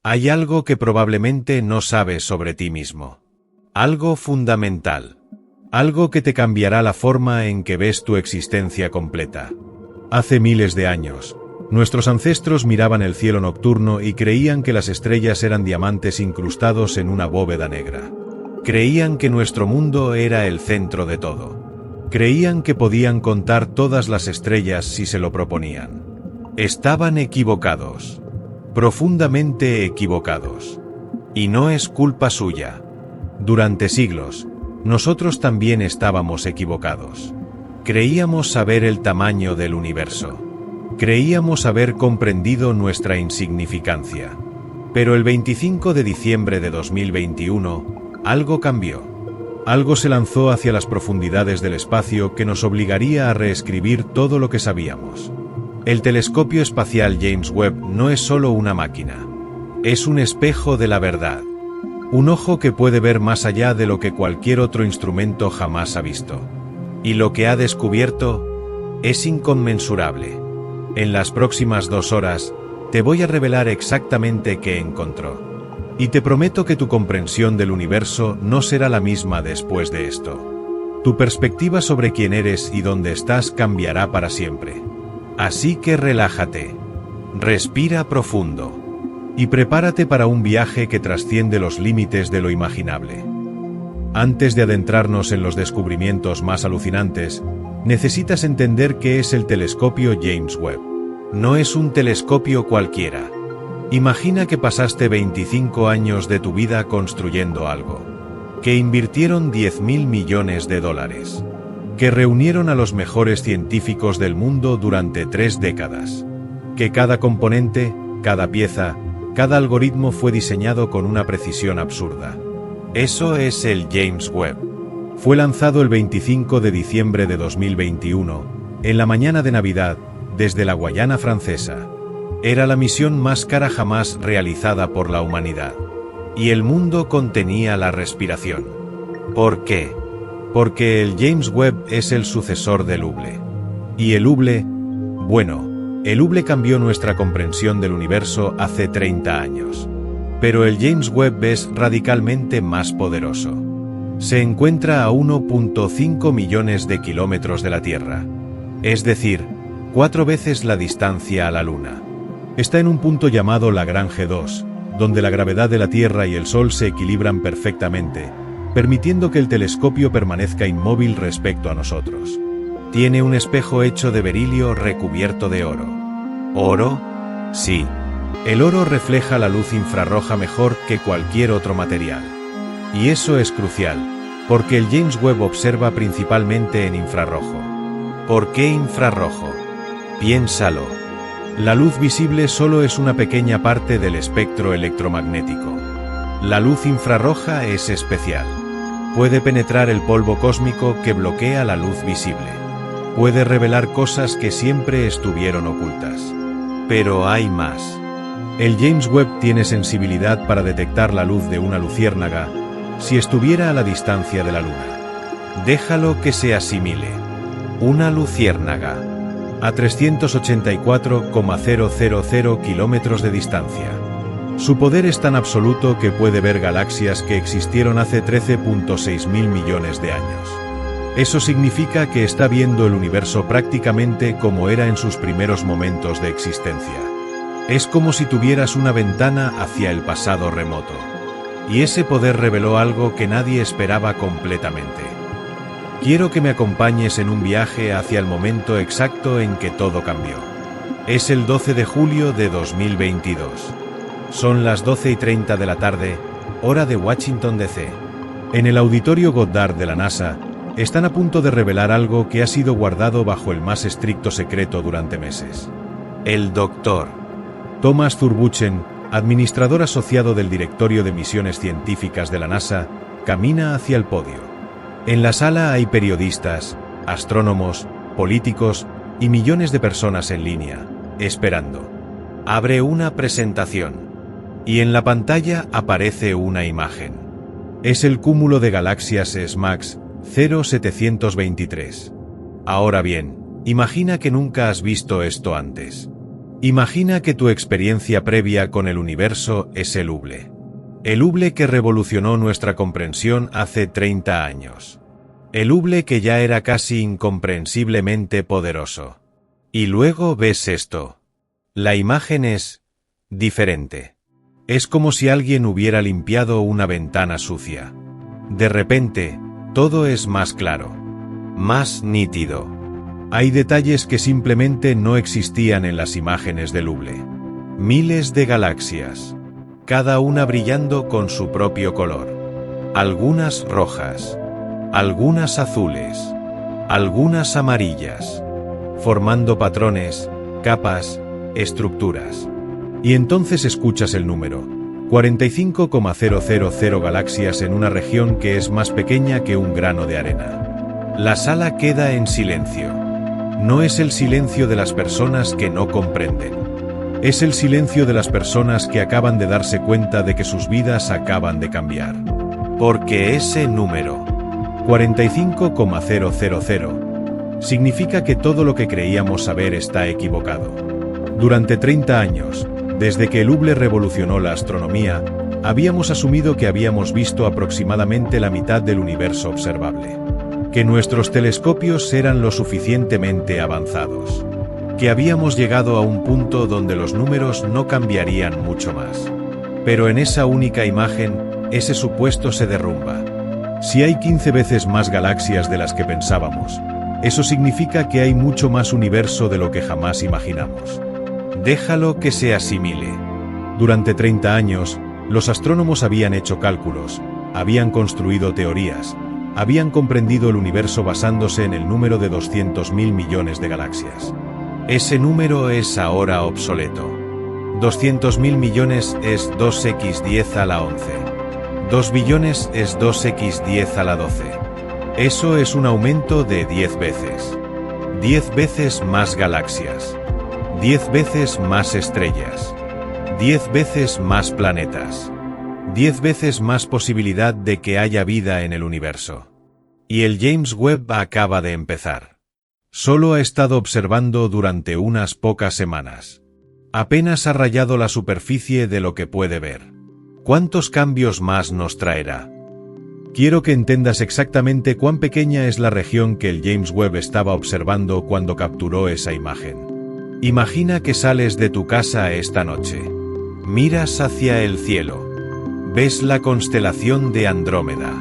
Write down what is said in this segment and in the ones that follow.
Hay algo que probablemente no sabes sobre ti mismo. Algo fundamental. Algo que te cambiará la forma en que ves tu existencia completa. Hace miles de años, nuestros ancestros miraban el cielo nocturno y creían que las estrellas eran diamantes incrustados en una bóveda negra. Creían que nuestro mundo era el centro de todo. Creían que podían contar todas las estrellas si se lo proponían. Estaban equivocados. Profundamente equivocados. Y no es culpa suya. Durante siglos, nosotros también estábamos equivocados. Creíamos saber el tamaño del universo. Creíamos haber comprendido nuestra insignificancia. Pero el 25 de diciembre de 2021, algo cambió. Algo se lanzó hacia las profundidades del espacio que nos obligaría a reescribir todo lo que sabíamos. El telescopio espacial James Webb no es solo una máquina. Es un espejo de la verdad. Un ojo que puede ver más allá de lo que cualquier otro instrumento jamás ha visto. Y lo que ha descubierto es inconmensurable. En las próximas 2 horas, te voy a revelar exactamente qué encontró. Y te prometo que tu comprensión del universo no será la misma después de esto. Tu perspectiva sobre quién eres y dónde estás cambiará para siempre. Así que relájate. Respira profundo. Y prepárate para un viaje que trasciende los límites de lo imaginable. Antes de adentrarnos en los descubrimientos más alucinantes, necesitas entender qué es el telescopio James Webb. No es un telescopio cualquiera. Imagina que pasaste 25 años de tu vida construyendo algo. Que invirtieron $10.000 millones. Que reunieron a los mejores científicos del mundo durante 3 décadas. Que cada componente, cada pieza, cada algoritmo fue diseñado con una precisión absurda. Eso es el James Webb. Fue lanzado el 25 de diciembre de 2021, en la mañana de Navidad, desde la Guayana Francesa. Era la misión más cara jamás realizada por la humanidad. Y el mundo contenía la respiración. ¿Por qué? Porque el James Webb es el sucesor del Hubble. Y el Hubble, bueno, el Hubble cambió nuestra comprensión del universo hace 30 años. Pero el James Webb es radicalmente más poderoso. Se encuentra a 1.5 millones de kilómetros de la Tierra. Es decir, 4 veces la distancia a la Luna. Está en un punto llamado Lagrange 2, donde la gravedad de la Tierra y el Sol se equilibran perfectamente, permitiendo que el telescopio permanezca inmóvil respecto a nosotros. Tiene un espejo hecho de berilio recubierto de oro. ¿Oro? Sí. El oro refleja la luz infrarroja mejor que cualquier otro material. Y eso es crucial, porque el James Webb observa principalmente en infrarrojo. ¿Por qué infrarrojo? Piénsalo. La luz visible solo es una pequeña parte del espectro electromagnético. La luz infrarroja es especial. Puede penetrar el polvo cósmico que bloquea la luz visible. Puede revelar cosas que siempre estuvieron ocultas. Pero hay más. El James Webb tiene sensibilidad para detectar la luz de una luciérnaga si estuviera a la distancia de la Luna. Déjalo que se asimile. Una luciérnaga. A 384,000 kilómetros de distancia. Su poder es tan absoluto que puede ver galaxias que existieron hace 13.6 mil millones de años. Eso significa que está viendo el universo prácticamente como era en sus primeros momentos de existencia. Es como si tuvieras una ventana hacia el pasado remoto. Y ese poder reveló algo que nadie esperaba completamente. Quiero que me acompañes en un viaje hacia el momento exacto en que todo cambió. Es el 12 de julio de 2022. Son las 12:30 de la tarde, hora de Washington, D.C. En el auditorio Goddard de la NASA, están a punto de revelar algo que ha sido guardado bajo el más estricto secreto durante meses. El Dr. Thomas Zurbuchen, administrador asociado del Directorio de Misiones Científicas de la NASA, camina hacia el podio. En la sala hay periodistas, astrónomos, políticos y millones de personas en línea, esperando. Abre una presentación. Y en la pantalla aparece una imagen. Es el cúmulo de galaxias SMACS 0723. Ahora bien, imagina que nunca has visto esto antes. Imagina que tu experiencia previa con el universo es el Hubble. El Hubble que revolucionó nuestra comprensión hace 30 años. El Hubble que ya era casi incomprensiblemente poderoso. Y luego ves esto. La imagen es diferente. Es como si alguien hubiera limpiado una ventana sucia. De repente, todo es más claro, más nítido. Hay detalles que simplemente no existían en las imágenes del Hubble. Miles de galaxias, cada una brillando con su propio color. Algunas rojas, algunas azules, algunas amarillas, formando patrones, capas, estructuras. Y entonces escuchas el número, 45,000 galaxias en una región que es más pequeña que un grano de arena. La sala queda en silencio. No es el silencio de las personas que no comprenden. Es el silencio de las personas que acaban de darse cuenta de que sus vidas acaban de cambiar. Porque ese número, 45,000, significa que todo lo que creíamos saber está equivocado. Durante 30 años, desde que el Hubble revolucionó la astronomía, habíamos asumido que habíamos visto aproximadamente la mitad del universo observable. Que nuestros telescopios eran lo suficientemente avanzados. Que habíamos llegado a un punto donde los números no cambiarían mucho más. Pero en esa única imagen, ese supuesto se derrumba. Si hay 15 veces más galaxias de las que pensábamos, eso significa que hay mucho más universo de lo que jamás imaginamos. Déjalo que se asimile. Durante 30 años, los astrónomos habían hecho cálculos, habían construido teorías, habían comprendido el universo basándose en el número de 200.000 millones de galaxias. Ese número es ahora obsoleto. 200.000 millones es 2x10 a la 11. 2 billones es 2x10 a la 12. Eso es un aumento de 10 veces. 10 veces más galaxias. 10 veces más estrellas. 10 veces más planetas. 10 veces más posibilidad de que haya vida en el universo. Y el James Webb acaba de empezar. Solo ha estado observando durante unas pocas semanas. Apenas ha rayado la superficie de lo que puede ver. ¿Cuántos cambios más nos traerá? Quiero que entendas exactamente cuán pequeña es la región que el James Webb estaba observando cuando capturó esa imagen. Imagina que sales de tu casa esta noche. Miras hacia el cielo. Ves la constelación de Andrómeda.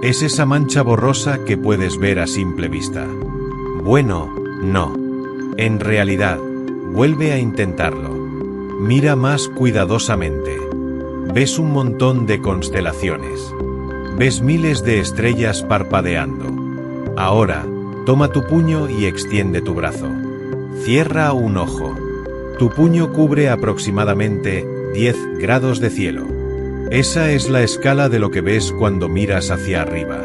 Es esa mancha borrosa que puedes ver a simple vista. Bueno, no. En realidad, vuelve a intentarlo. Mira más cuidadosamente. Ves un montón de constelaciones. Ves miles de estrellas parpadeando. Ahora, toma tu puño y extiende tu brazo. Cierra un ojo. Tu puño cubre aproximadamente 10 grados de cielo. Esa es la escala de lo que ves cuando miras hacia arriba.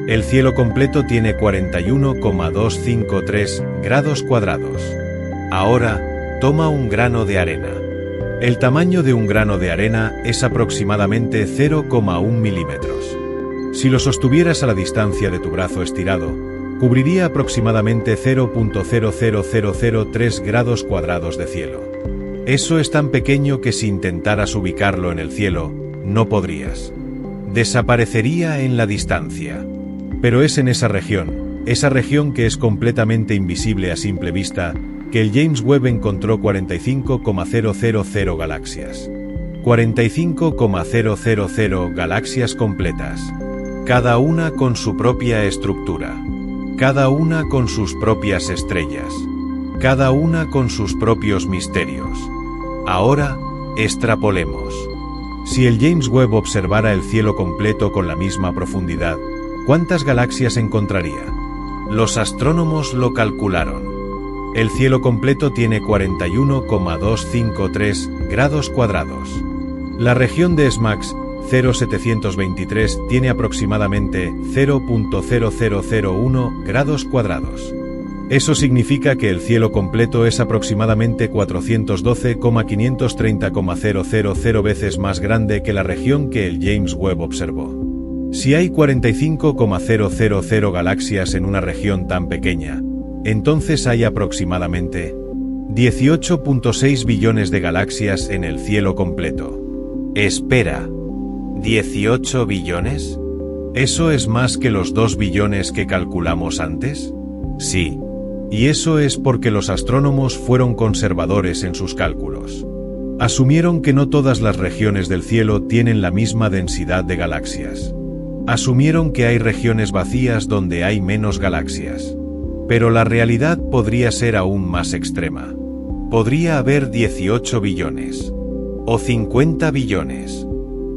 El cielo completo tiene 41,253 grados cuadrados. Ahora, toma un grano de arena. El tamaño de un grano de arena es aproximadamente 0,1 milímetros. Si lo sostuvieras a la distancia de tu brazo estirado, cubriría aproximadamente 0,00003 grados cuadrados de cielo. Eso es tan pequeño que si intentaras ubicarlo en el cielo, no podrías. Desaparecería en la distancia. Pero es en esa región que es completamente invisible a simple vista, que el James Webb encontró 45,000 galaxias. 45,000 galaxias completas. Cada una con su propia estructura. Cada una con sus propias estrellas. Cada una con sus propios misterios. Ahora, extrapolemos. Si el James Webb observara el cielo completo con la misma profundidad, ¿cuántas galaxias encontraría? Los astrónomos lo calcularon. El cielo completo tiene 41,253 grados cuadrados. La región de SMACS 0723 tiene aproximadamente 0,0001 grados cuadrados. Eso significa que el cielo completo es aproximadamente 412,530,000 veces más grande que la región que el James Webb observó. Si hay 45,000 galaxias en una región tan pequeña, entonces hay aproximadamente 18.6 billones de galaxias en el cielo completo. Espera, ¿18 billones? ¿Eso es más que los 2 billones que calculamos antes? Sí. Y eso es porque los astrónomos fueron conservadores en sus cálculos. Asumieron que no todas las regiones del cielo tienen la misma densidad de galaxias. Asumieron que hay regiones vacías donde hay menos galaxias. Pero la realidad podría ser aún más extrema. Podría haber 18 billones. O 50 billones.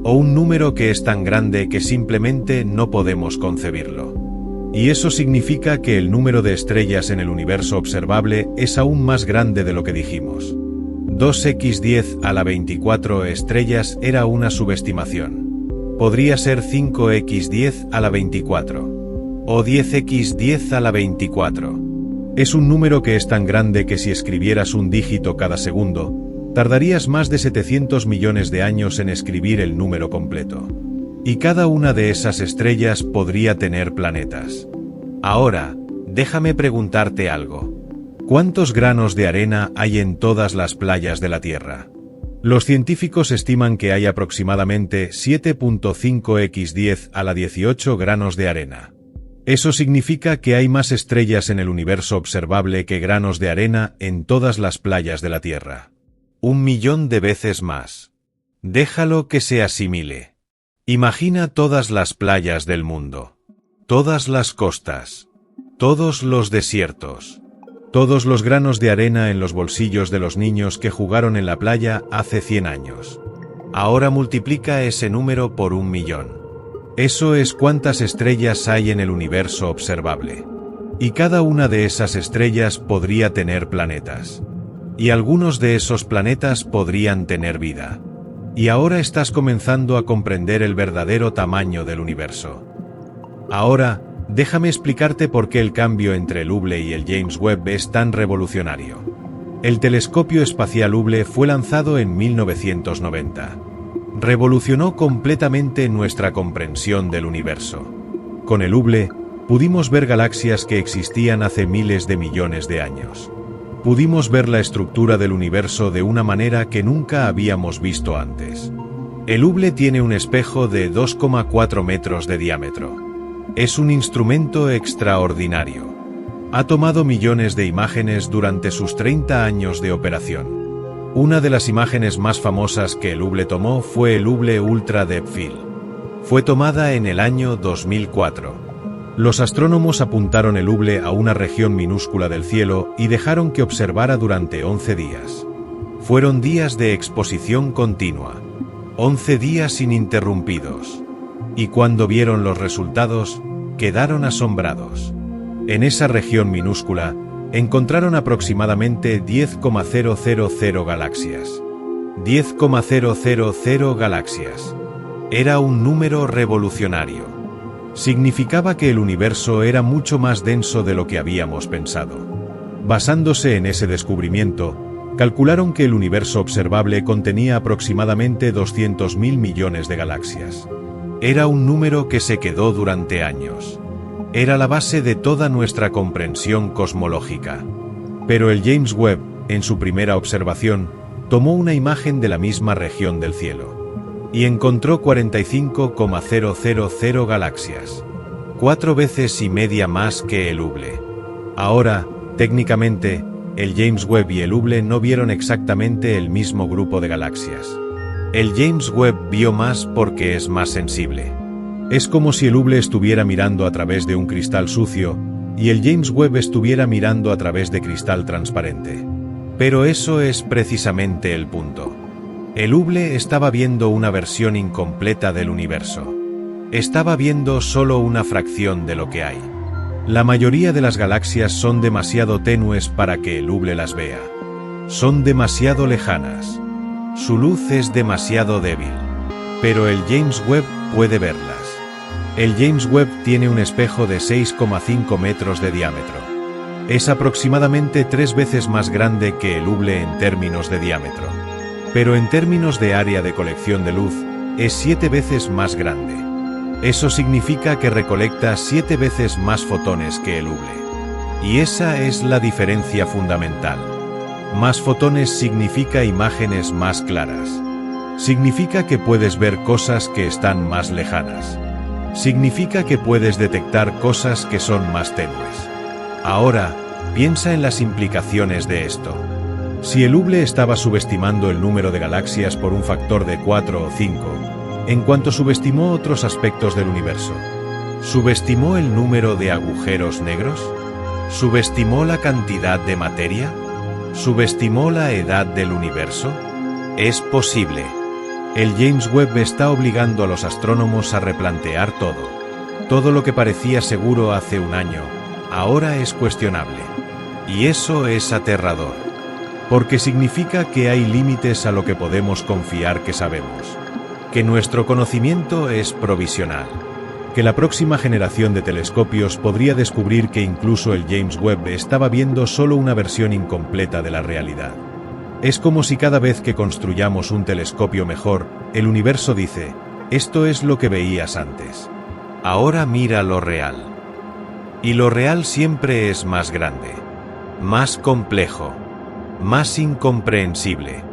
O un número que es tan grande que simplemente no podemos concebirlo. Y eso significa que el número de estrellas en el universo observable es aún más grande de lo que dijimos. 2x10 a la 24 estrellas era una subestimación. Podría ser 5x10 a la 24. O 10x10 a la 24. Es un número que es tan grande que si escribieras un dígito cada segundo, tardarías más de 700 millones de años en escribir el número completo. Y cada una de esas estrellas podría tener planetas. Ahora, déjame preguntarte algo. ¿Cuántos granos de arena hay en todas las playas de la Tierra? Los científicos estiman que hay aproximadamente 7.5x10 a la 18 granos de arena. Eso significa que hay más estrellas en el universo observable que granos de arena en todas las playas de la Tierra. 1 millón de veces más. Déjalo que se asimile. Imagina todas las playas del mundo. Todas las costas. Todos los desiertos. Todos los granos de arena en los bolsillos de los niños que jugaron en la playa hace 100 años. Ahora multiplica ese número por 1 millón. Eso es cuántas estrellas hay en el universo observable. Y cada una de esas estrellas podría tener planetas. Y algunos de esos planetas podrían tener vida. Y ahora estás comenzando a comprender el verdadero tamaño del universo. Ahora, déjame explicarte por qué el cambio entre el Hubble y el James Webb es tan revolucionario. El telescopio espacial Hubble fue lanzado en 1990. Revolucionó completamente nuestra comprensión del universo. Con el Hubble, pudimos ver galaxias que existían hace miles de millones de años. Pudimos ver la estructura del universo de una manera que nunca habíamos visto antes. El Hubble tiene un espejo de 2,4 metros de diámetro. Es un instrumento extraordinario. Ha tomado millones de imágenes durante sus 30 años de operación. Una de las imágenes más famosas que el Hubble tomó fue el Hubble Ultra Depth Field. Fue tomada en el año 2004. Los astrónomos apuntaron el Hubble a una región minúscula del cielo y dejaron que observara durante 11 días. Fueron días de exposición continua. 11 días ininterrumpidos. Y cuando vieron los resultados, quedaron asombrados. En esa región minúscula, encontraron aproximadamente 10,000 galaxias. 10,000 galaxias. Era un número revolucionario. Significaba que el universo era mucho más denso de lo que habíamos pensado. Basándose en ese descubrimiento, calcularon que el universo observable contenía aproximadamente 200.000 millones de galaxias. Era un número que se quedó durante años. Era la base de toda nuestra comprensión cosmológica. Pero el James Webb, en su primera observación, tomó una imagen de la misma región del cielo. Y encontró 45,000 galaxias. 4 veces y media más que el Hubble. Ahora, técnicamente, el James Webb y el Hubble no vieron exactamente el mismo grupo de galaxias. El James Webb vio más porque es más sensible. Es como si el Hubble estuviera mirando a través de un cristal sucio, y el James Webb estuviera mirando a través de cristal transparente. Pero eso es precisamente el punto. El Hubble estaba viendo una versión incompleta del universo. Estaba viendo solo una fracción de lo que hay. La mayoría de las galaxias son demasiado tenues para que el Hubble las vea. Son demasiado lejanas. Su luz es demasiado débil. Pero el James Webb puede verlas. El James Webb tiene un espejo de 6,5 metros de diámetro. Es aproximadamente 3 veces más grande que el Hubble en términos de diámetro. Pero en términos de área de colección de luz, es 7 veces más grande. Eso significa que recolecta 7 veces más fotones que el Hubble. Y esa es la diferencia fundamental. Más fotones significa imágenes más claras. Significa que puedes ver cosas que están más lejanas. Significa que puedes detectar cosas que son más tenues. Ahora, piensa en las implicaciones de esto. Si el Hubble estaba subestimando el número de galaxias por un factor de 4 o 5, en cuanto subestimó otros aspectos del universo, ¿subestimó el número de agujeros negros? ¿Subestimó la cantidad de materia? ¿Subestimó la edad del universo? Es posible. El James Webb está obligando a los astrónomos a replantear todo. Todo lo que parecía seguro hace un año, ahora es cuestionable. Y eso es aterrador. Porque significa que hay límites a lo que podemos confiar que sabemos. Que nuestro conocimiento es provisional. Que la próxima generación de telescopios podría descubrir que incluso el James Webb estaba viendo solo una versión incompleta de la realidad. Es como si cada vez que construyamos un telescopio mejor, el universo dice, esto es lo que veías antes. Ahora mira lo real. Y lo real siempre es más grande, más complejo, más incomprensible.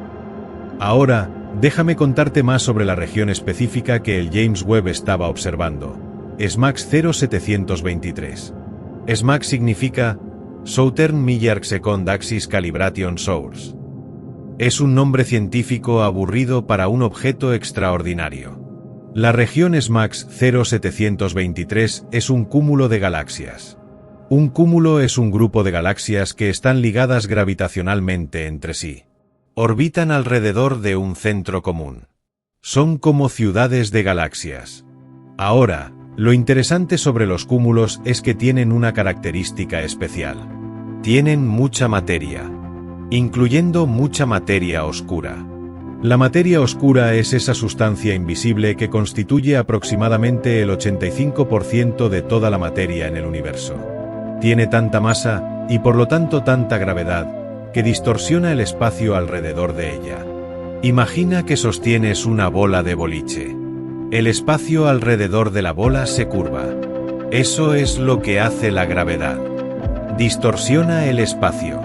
Ahora, déjame contarte más sobre la región específica que el James Webb estaba observando. SMACS 0723. SMACS significa Southern Millark Second Axis Calibration Source. Es un nombre científico aburrido para un objeto extraordinario. La región SMACS 0723 es un cúmulo de galaxias. Un cúmulo es un grupo de galaxias que están ligadas gravitacionalmente entre sí. Orbitan alrededor de un centro común. Son como ciudades de galaxias. Ahora, lo interesante sobre los cúmulos es que tienen una característica especial. Tienen mucha materia, incluyendo mucha materia oscura. La materia oscura es esa sustancia invisible que constituye aproximadamente el 85% de toda la materia en el universo. Tiene tanta masa, y por lo tanto tanta gravedad, que distorsiona el espacio alrededor de ella. Imagina que sostienes una bola de boliche. El espacio alrededor de la bola se curva. Eso es lo que hace la gravedad. Distorsiona el espacio.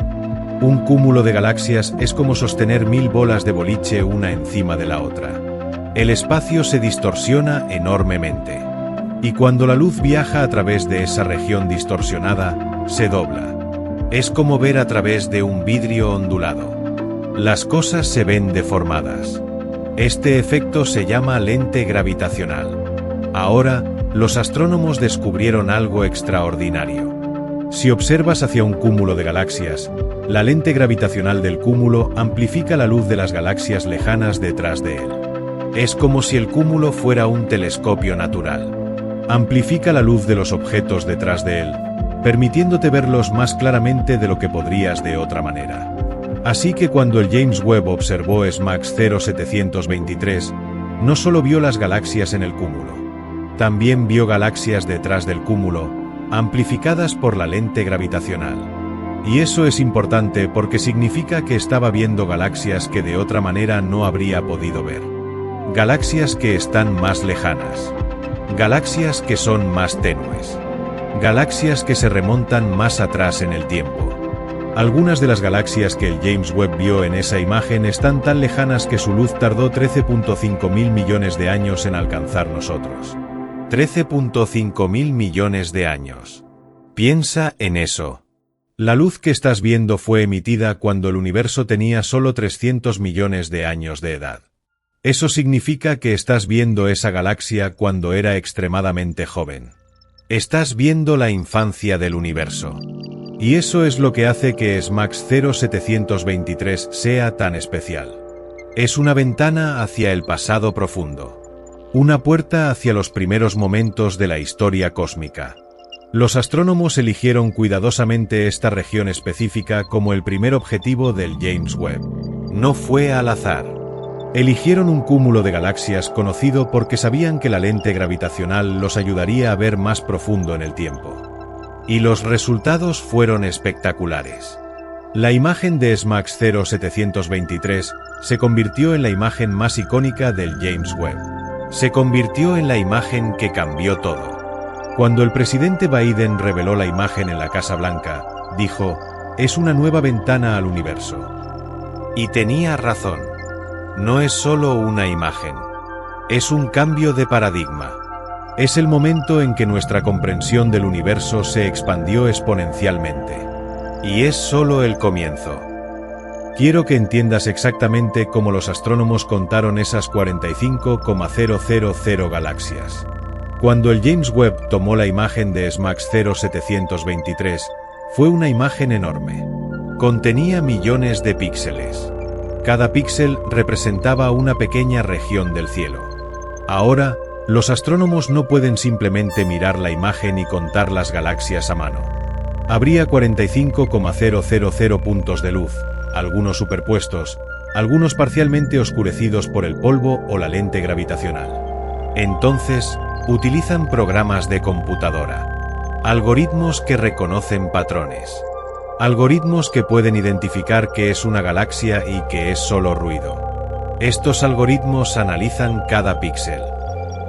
Un cúmulo de galaxias es como sostener 1000 bolas de boliche una encima de la otra. El espacio se distorsiona enormemente. Y cuando la luz viaja a través de esa región distorsionada, se dobla. Es como ver a través de un vidrio ondulado. Las cosas se ven deformadas. Este efecto se llama lente gravitacional. Ahora, los astrónomos descubrieron algo extraordinario. Si observas hacia un cúmulo de galaxias, la lente gravitacional del cúmulo amplifica la luz de las galaxias lejanas detrás de él. Es como si el cúmulo fuera un telescopio natural. Amplifica la luz de los objetos detrás de él, permitiéndote verlos más claramente de lo que podrías de otra manera. Así que cuando el James Webb observó SMACS 0723, no solo vio las galaxias en el cúmulo, también vio galaxias detrás del cúmulo, amplificadas por la lente gravitacional. Y eso es importante porque significa que estaba viendo galaxias que de otra manera no habría podido ver. Galaxias que están más lejanas. Galaxias que son más tenues. Galaxias que se remontan más atrás en el tiempo. Algunas de las galaxias que el James Webb vio en esa imagen están tan lejanas que su luz tardó 13.5 mil millones de años en alcanzar nosotros. 13.5 mil millones de años. Piensa en eso. La luz que estás viendo fue emitida cuando el universo tenía solo 300 millones de años de edad. Eso significa que estás viendo esa galaxia cuando era extremadamente joven. Estás viendo la infancia del universo. Y eso es lo que hace que SMACS 0723 sea tan especial. Es una ventana hacia el pasado profundo. Una puerta hacia los primeros momentos de la historia cósmica. Los astrónomos eligieron cuidadosamente esta región específica como el primer objetivo del James Webb. No fue al azar. Eligieron un cúmulo de galaxias conocido porque sabían que la lente gravitacional los ayudaría a ver más profundo en el tiempo. Y los resultados fueron espectaculares. La imagen de SMACS 0723 se convirtió en la imagen más icónica del James Webb. Se convirtió en la imagen que cambió todo. Cuando el presidente Biden reveló la imagen en la Casa Blanca, dijo, es una nueva ventana al universo. Y tenía razón. No es solo una imagen. Es un cambio de paradigma. Es el momento en que nuestra comprensión del universo se expandió exponencialmente. Y es solo el comienzo. Quiero que entiendas exactamente cómo los astrónomos contaron esas 45,000 galaxias. Cuando el James Webb tomó la imagen de SMACS 0723, fue una imagen enorme. Contenía millones de píxeles. Cada píxel representaba una pequeña región del cielo. Ahora, los astrónomos no pueden simplemente mirar la imagen y contar las galaxias a mano. Habría 45,000 puntos de luz, algunos superpuestos, algunos parcialmente oscurecidos por el polvo o la lente gravitacional. Entonces, utilizan programas de computadora. Algoritmos que reconocen patrones. Algoritmos que pueden identificar qué es una galaxia y qué es solo ruido. Estos algoritmos analizan cada píxel.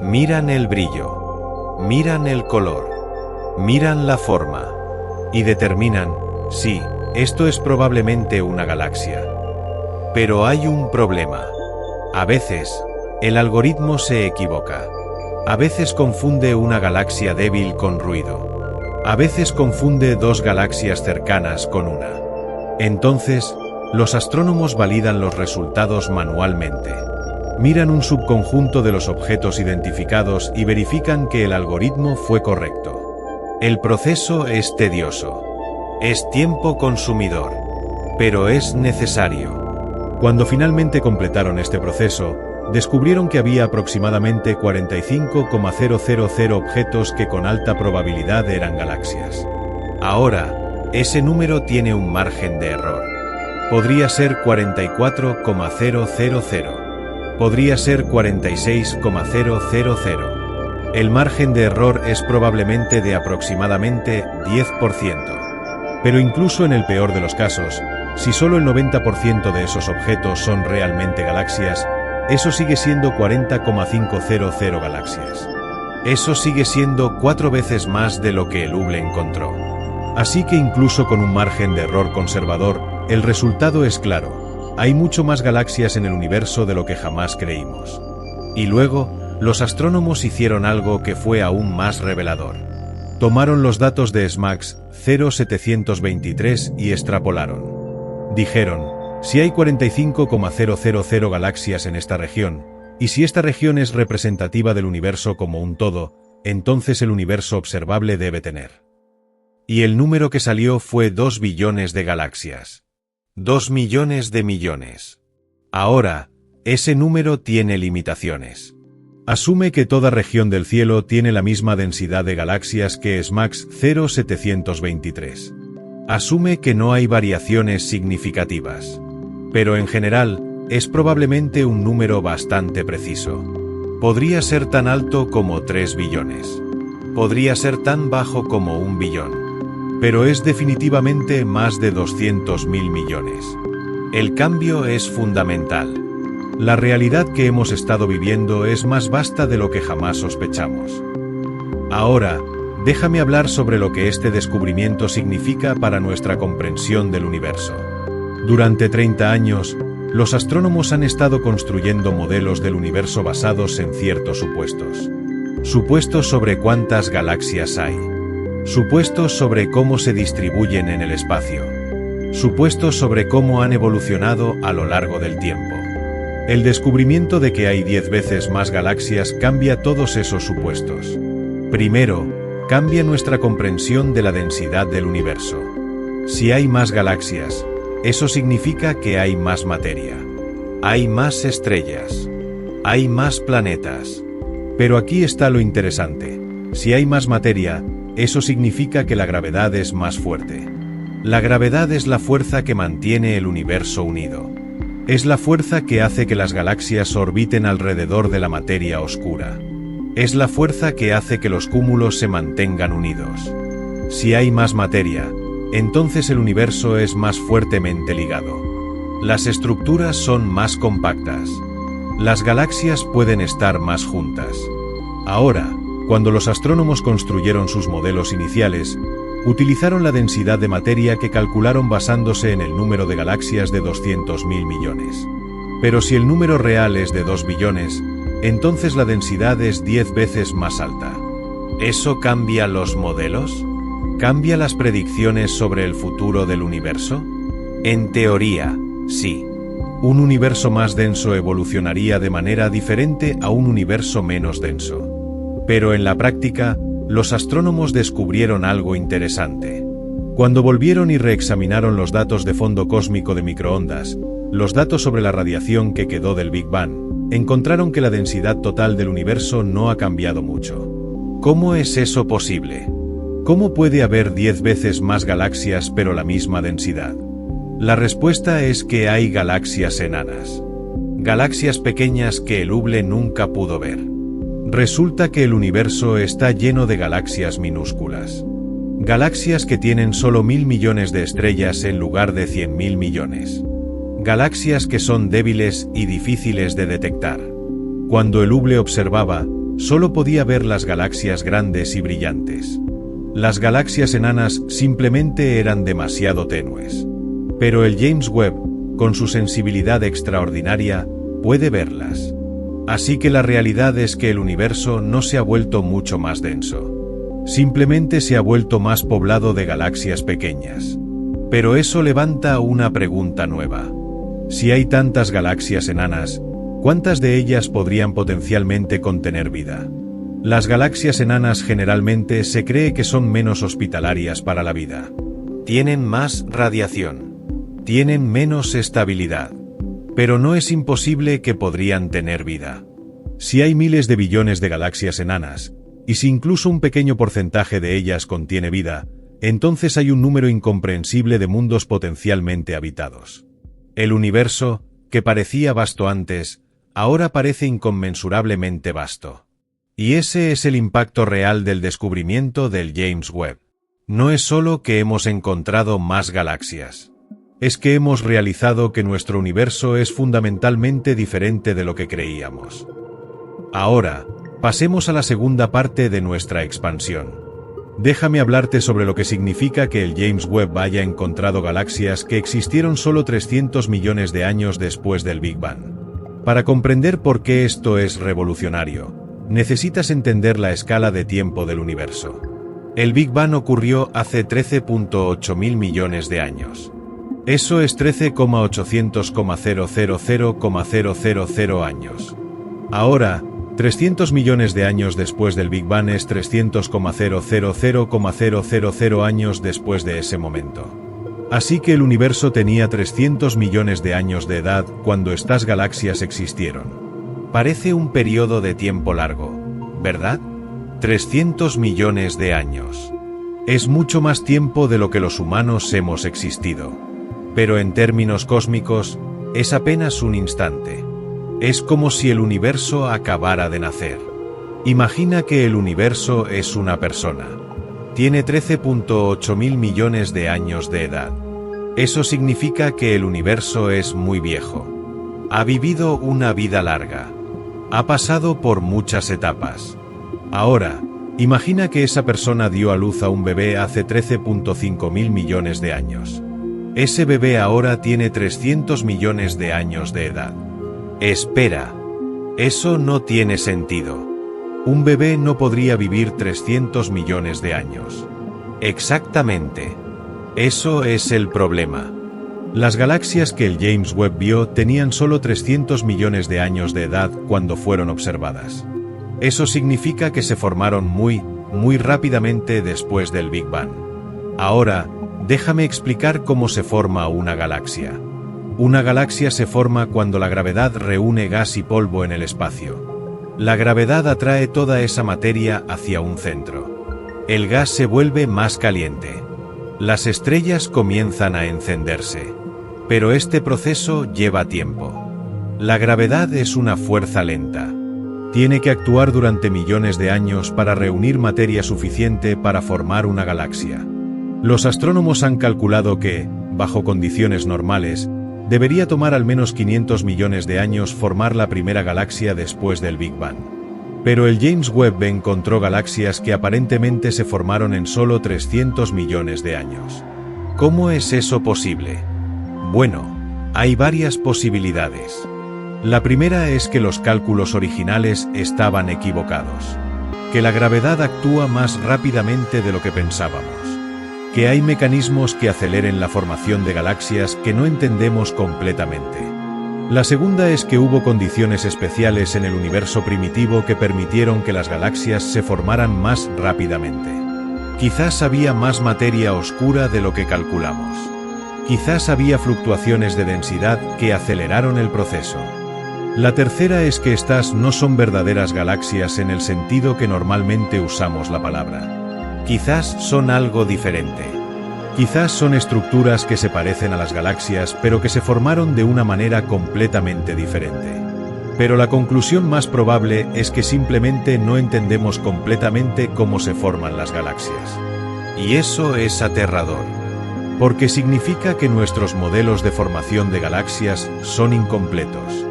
Miran el brillo. Miran el color. Miran la forma. Y determinan, sí, esto es probablemente una galaxia. Pero hay un problema. A veces, el algoritmo se equivoca. A veces confunde una galaxia débil con ruido. A veces confunde dos galaxias cercanas con una. Entonces, los astrónomos validan los resultados manualmente. Miran un subconjunto de los objetos identificados y verifican que el algoritmo fue correcto. El proceso es tedioso. Es tiempo consumidor. Pero es necesario. Cuando finalmente completaron este proceso, descubrieron que había aproximadamente 45,000 objetos que con alta probabilidad eran galaxias. Ahora, ese número tiene un margen de error. Podría ser 44,000. Podría ser 46,000. El margen de error es probablemente de aproximadamente 10%. Pero incluso en el peor de los casos, si solo el 90% de esos objetos son realmente galaxias, eso sigue siendo 40,500 galaxias. Eso sigue siendo 4 veces más de lo que el Hubble encontró. Así que incluso con un margen de error conservador, el resultado es claro. Hay mucho más galaxias en el universo de lo que jamás creímos. Y luego, los astrónomos hicieron algo que fue aún más revelador. Tomaron los datos de SMACS 0723 y extrapolaron. Dijeron, si hay 45,000 galaxias en esta región, y si esta región es representativa del universo como un todo, entonces el universo observable debe tener. Y el número que salió fue 2 billones de galaxias. 2 millones de millones. Ahora, ese número tiene limitaciones. Asume que toda región del cielo tiene la misma densidad de galaxias que SMACS 0723. Asume que no hay variaciones significativas. Pero en general, es probablemente un número bastante preciso. Podría ser tan alto como 3 billones. Podría ser tan bajo como 1 billón. Pero es definitivamente más de 200.000 millones. El cambio es fundamental. La realidad que hemos estado viviendo es más vasta de lo que jamás sospechamos. Ahora, déjame hablar sobre lo que este descubrimiento significa para nuestra comprensión del universo. Durante 30 años, los astrónomos han estado construyendo modelos del universo basados en ciertos supuestos. Supuestos sobre cuántas galaxias hay. Supuestos sobre cómo se distribuyen en el espacio. Supuestos sobre cómo han evolucionado a lo largo del tiempo. El descubrimiento de que hay 10 veces más galaxias cambia todos esos supuestos. Primero, cambia nuestra comprensión de la densidad del universo. Si hay más galaxias, eso significa que hay más materia. Hay más estrellas. Hay más planetas. Pero aquí está lo interesante. Si hay más materia, eso significa que la gravedad es más fuerte. La gravedad es la fuerza que mantiene el universo unido. Es la fuerza que hace que las galaxias orbiten alrededor de la materia oscura. Es la fuerza que hace que los cúmulos se mantengan unidos. Si hay más materia, entonces el universo es más fuertemente ligado. Las estructuras son más compactas. Las galaxias pueden estar más juntas. Ahora, cuando los astrónomos construyeron sus modelos iniciales, Utilizaron la densidad de materia que calcularon basándose en el número de galaxias de 200.000 millones. Pero si el número real es de 2 billones, entonces la densidad es 10 veces más alta. ¿Eso cambia los modelos? ¿Cambia las predicciones sobre el futuro del universo? En teoría, sí. Un universo más denso evolucionaría de manera diferente a un universo menos denso. Pero en la práctica, los astrónomos descubrieron algo interesante. Cuando volvieron y reexaminaron los datos de fondo cósmico de microondas, los datos sobre la radiación que quedó del Big Bang, encontraron que la densidad total del universo no ha cambiado mucho. ¿Cómo es eso posible? ¿Cómo puede haber 10 veces más galaxias pero la misma densidad? La respuesta es que hay galaxias enanas. Galaxias pequeñas que el Hubble nunca pudo ver. Resulta que el universo está lleno de galaxias minúsculas. Galaxias que tienen solo 1.000 millones de estrellas en lugar de 100.000 millones. Galaxias que son débiles y difíciles de detectar. Cuando el Hubble observaba, solo podía ver las galaxias grandes y brillantes. Las galaxias enanas simplemente eran demasiado tenues. Pero el James Webb, con su sensibilidad extraordinaria, puede verlas. Así que la realidad es que el universo no se ha vuelto mucho más denso. Simplemente se ha vuelto más poblado de galaxias pequeñas. Pero eso levanta una pregunta nueva. Si hay tantas galaxias enanas, ¿cuántas de ellas podrían potencialmente contener vida? Las galaxias enanas generalmente se cree que son menos hospitalarias para la vida. Tienen más radiación. Tienen menos estabilidad. Pero no es imposible que podrían tener vida. Si hay miles de billones de galaxias enanas, y si incluso un pequeño porcentaje de ellas contiene vida, entonces hay un número incomprensible de mundos potencialmente habitados. El universo, que parecía vasto antes, ahora parece inconmensurablemente vasto. Y ese es el impacto real del descubrimiento del James Webb. No es solo que hemos encontrado más galaxias. Es que hemos realizado que nuestro universo es fundamentalmente diferente de lo que creíamos. Ahora, pasemos a la segunda parte de nuestra expansión. Déjame hablarte sobre lo que significa que el James Webb haya encontrado galaxias que existieron solo 300 millones de años después del Big Bang. Para comprender por qué esto es revolucionario, necesitas entender la escala de tiempo del universo. El Big Bang ocurrió hace 13.8 mil millones de años. Eso es 13,800,000,000 años. Ahora, 300 millones de años después del Big Bang es 300,000,000 años después de ese momento. Así que el universo tenía 300 millones de años de edad cuando estas galaxias existieron. Parece un periodo de tiempo largo, ¿verdad? 300 millones de años. Es mucho más tiempo de lo que los humanos hemos existido. Pero en términos cósmicos, es apenas un instante. Es como si el universo acabara de nacer. Imagina que el universo es una persona. Tiene 13.8 mil millones de años de edad. Eso significa que el universo es muy viejo. Ha vivido una vida larga. Ha pasado por muchas etapas. Ahora, imagina que esa persona dio a luz a un bebé hace 13.5 mil millones de años. Ese bebé ahora tiene 300 millones de años de edad. Espera. Eso no tiene sentido. Un bebé no podría vivir 300 millones de años. Exactamente. Eso es el problema. Las galaxias que el James Webb vio tenían solo 300 millones de años de edad cuando fueron observadas. Eso significa que se formaron muy rápidamente después del Big Bang. Ahora, déjame explicar cómo se forma una galaxia. Una galaxia se forma cuando la gravedad reúne gas y polvo en el espacio. La gravedad atrae toda esa materia hacia un centro. El gas se vuelve más caliente. Las estrellas comienzan a encenderse. Pero este proceso lleva tiempo. La gravedad es una fuerza lenta. Tiene que actuar durante millones de años para reunir materia suficiente para formar una galaxia. Los astrónomos han calculado que, bajo condiciones normales, debería tomar al menos 500 millones de años formar la primera galaxia después del Big Bang. Pero el James Webb encontró galaxias que aparentemente se formaron en solo 300 millones de años. ¿Cómo es eso posible? Bueno, hay varias posibilidades. La primera es que los cálculos originales estaban equivocados. Que la gravedad actúa más rápidamente de lo que pensábamos. Que hay mecanismos que aceleren la formación de galaxias que no entendemos completamente. La segunda es que hubo condiciones especiales en el universo primitivo que permitieron que las galaxias se formaran más rápidamente. Quizás había más materia oscura de lo que calculamos. Quizás había fluctuaciones de densidad que aceleraron el proceso. La tercera es que estas no son verdaderas galaxias en el sentido que normalmente usamos la palabra. Quizás son algo diferente. Quizás son estructuras que se parecen a las galaxias, pero que se formaron de una manera completamente diferente. Pero la conclusión más probable es que simplemente no entendemos completamente cómo se forman las galaxias. Y eso es aterrador. Porque significa que nuestros modelos de formación de galaxias son incompletos.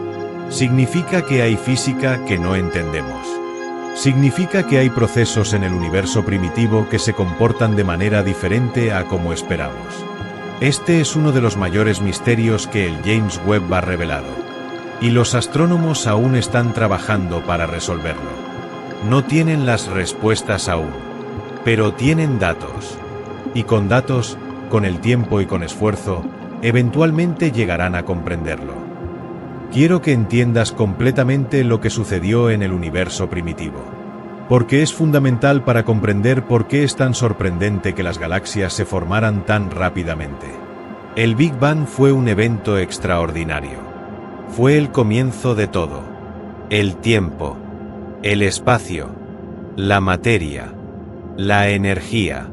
Significa que hay física que no entendemos. Significa que hay procesos en el universo primitivo que se comportan de manera diferente a como esperamos. Este es uno de los mayores misterios que el James Webb ha revelado. Y los astrónomos aún están trabajando para resolverlo. No tienen las respuestas aún. Pero tienen datos. Y con datos, con el tiempo y con esfuerzo, eventualmente llegarán a comprenderlo. Quiero que entiendas completamente lo que sucedió en el universo primitivo. Porque es fundamental para comprender por qué es tan sorprendente que las galaxias se formaran tan rápidamente. El Big Bang fue un evento extraordinario. Fue el comienzo de todo. El tiempo, el espacio, la materia, la energía.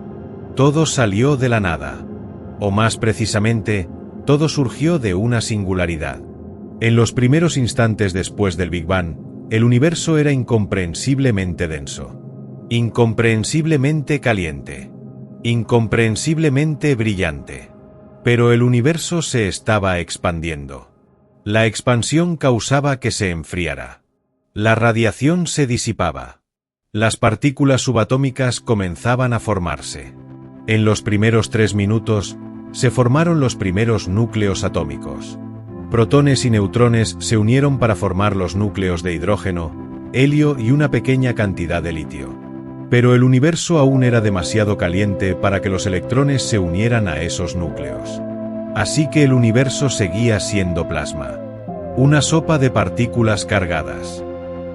Todo salió de la nada. O más precisamente, todo surgió de una singularidad. En los primeros instantes después del Big Bang, el universo era incomprensiblemente denso, incomprensiblemente caliente, incomprensiblemente brillante. Pero el universo se estaba expandiendo. La expansión causaba que se enfriara. La radiación se disipaba. Las partículas subatómicas comenzaban a formarse. En los primeros 3 minutos, se formaron los primeros núcleos atómicos. Protones y neutrones se unieron para formar los núcleos de hidrógeno, helio y una pequeña cantidad de litio. Pero el universo aún era demasiado caliente para que los electrones se unieran a esos núcleos. Así que el universo seguía siendo plasma. Una sopa de partículas cargadas.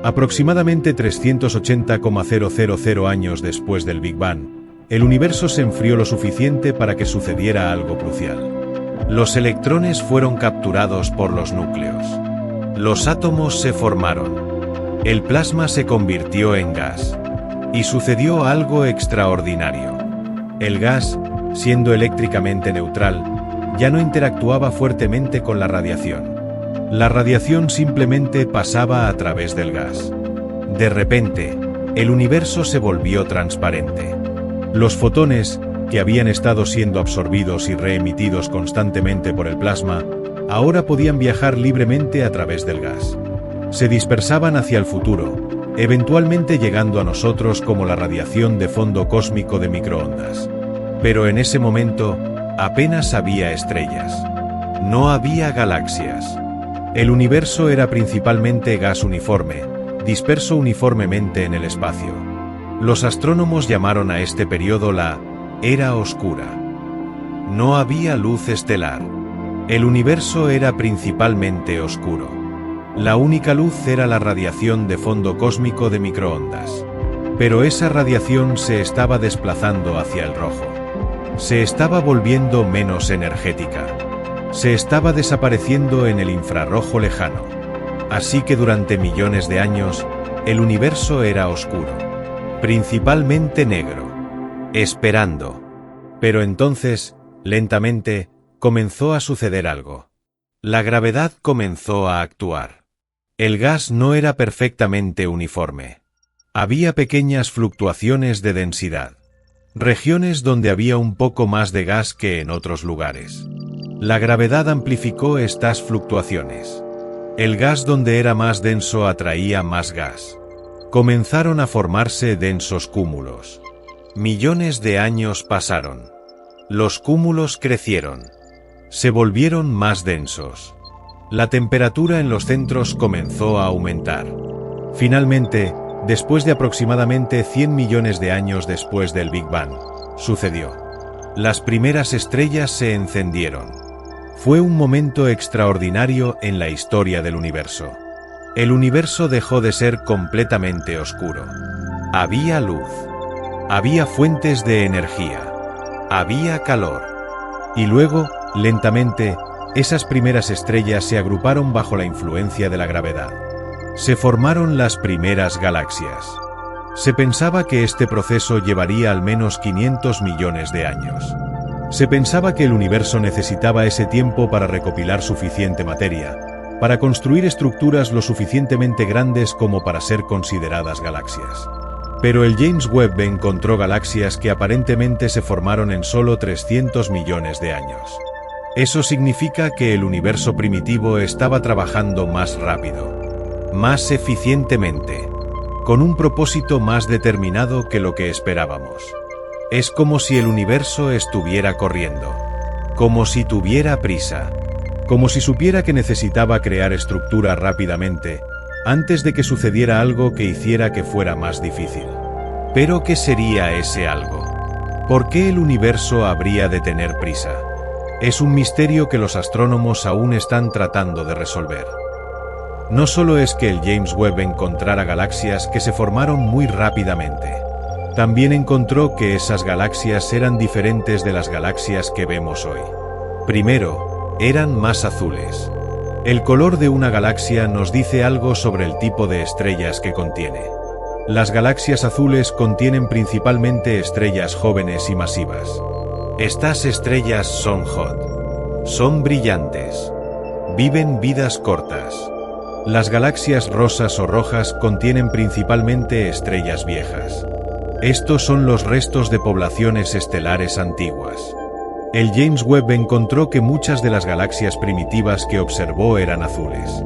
Aproximadamente 380,000 años después del Big Bang, el universo se enfrió lo suficiente para que sucediera algo crucial. Los electrones fueron capturados por los núcleos. Los átomos se formaron. El plasma se convirtió en gas. Y sucedió algo extraordinario. El gas, siendo eléctricamente neutral, ya no interactuaba fuertemente con la radiación. La radiación simplemente pasaba a través del gas. De repente, el universo se volvió transparente. Los fotones, que habían estado siendo absorbidos y reemitidos constantemente por el plasma, ahora podían viajar libremente a través del gas. Se dispersaban hacia el futuro, eventualmente llegando a nosotros como la radiación de fondo cósmico de microondas. Pero en ese momento, apenas había estrellas. No había galaxias. El universo era principalmente gas uniforme, disperso uniformemente en el espacio. Los astrónomos llamaron a este periodo la Era Oscura. No había luz estelar. El universo era principalmente oscuro. La única luz era la radiación de fondo cósmico de microondas. Pero esa radiación se estaba desplazando hacia el rojo. Se estaba volviendo menos energética. Se estaba desapareciendo en el infrarrojo lejano. Así que durante millones de años, el universo era oscuro. Principalmente negro. Esperando. Pero entonces, lentamente, comenzó a suceder algo. La gravedad comenzó a actuar. El gas no era perfectamente uniforme. Había pequeñas fluctuaciones de densidad. Regiones donde había un poco más de gas que en otros lugares. La gravedad amplificó estas fluctuaciones. El gas donde era más denso atraía más gas. Comenzaron a formarse densos cúmulos. Millones de años pasaron. Los cúmulos crecieron. Se volvieron más densos. La temperatura en los centros comenzó a aumentar. Finalmente, después de aproximadamente 100 millones de años después del Big Bang, sucedió. Las primeras estrellas se encendieron. Fue un momento extraordinario en la historia del universo. El universo dejó de ser completamente oscuro. Había luz. Había fuentes de energía. Había calor. Y luego, lentamente, esas primeras estrellas se agruparon bajo la influencia de la gravedad. Se formaron las primeras galaxias. Se pensaba que este proceso llevaría al menos 500 millones de años. Se pensaba que el universo necesitaba ese tiempo para recopilar suficiente materia, para construir estructuras lo suficientemente grandes como para ser consideradas galaxias. Pero el James Webb encontró galaxias que aparentemente se formaron en solo 300 millones de años. Eso significa que el universo primitivo estaba trabajando más rápido, más eficientemente, con un propósito más determinado que lo que esperábamos. Es como si el universo estuviera corriendo, como si tuviera prisa, como si supiera que necesitaba crear estructura rápidamente, antes de que sucediera algo que hiciera que fuera más difícil. ¿Pero qué sería ese algo? ¿Por qué el universo habría de tener prisa? Es un misterio que los astrónomos aún están tratando de resolver. No solo es que el James Webb encontrara galaxias que se formaron muy rápidamente. También encontró que esas galaxias eran diferentes de las galaxias que vemos hoy. Primero, eran más azules. El color de una galaxia nos dice algo sobre el tipo de estrellas que contiene. Las galaxias azules contienen principalmente estrellas jóvenes y masivas. Estas estrellas son hot. Son brillantes. Viven vidas cortas. Las galaxias rosas o rojas contienen principalmente estrellas viejas. Estos son los restos de poblaciones estelares antiguas. El James Webb encontró que muchas de las galaxias primitivas que observó eran azules.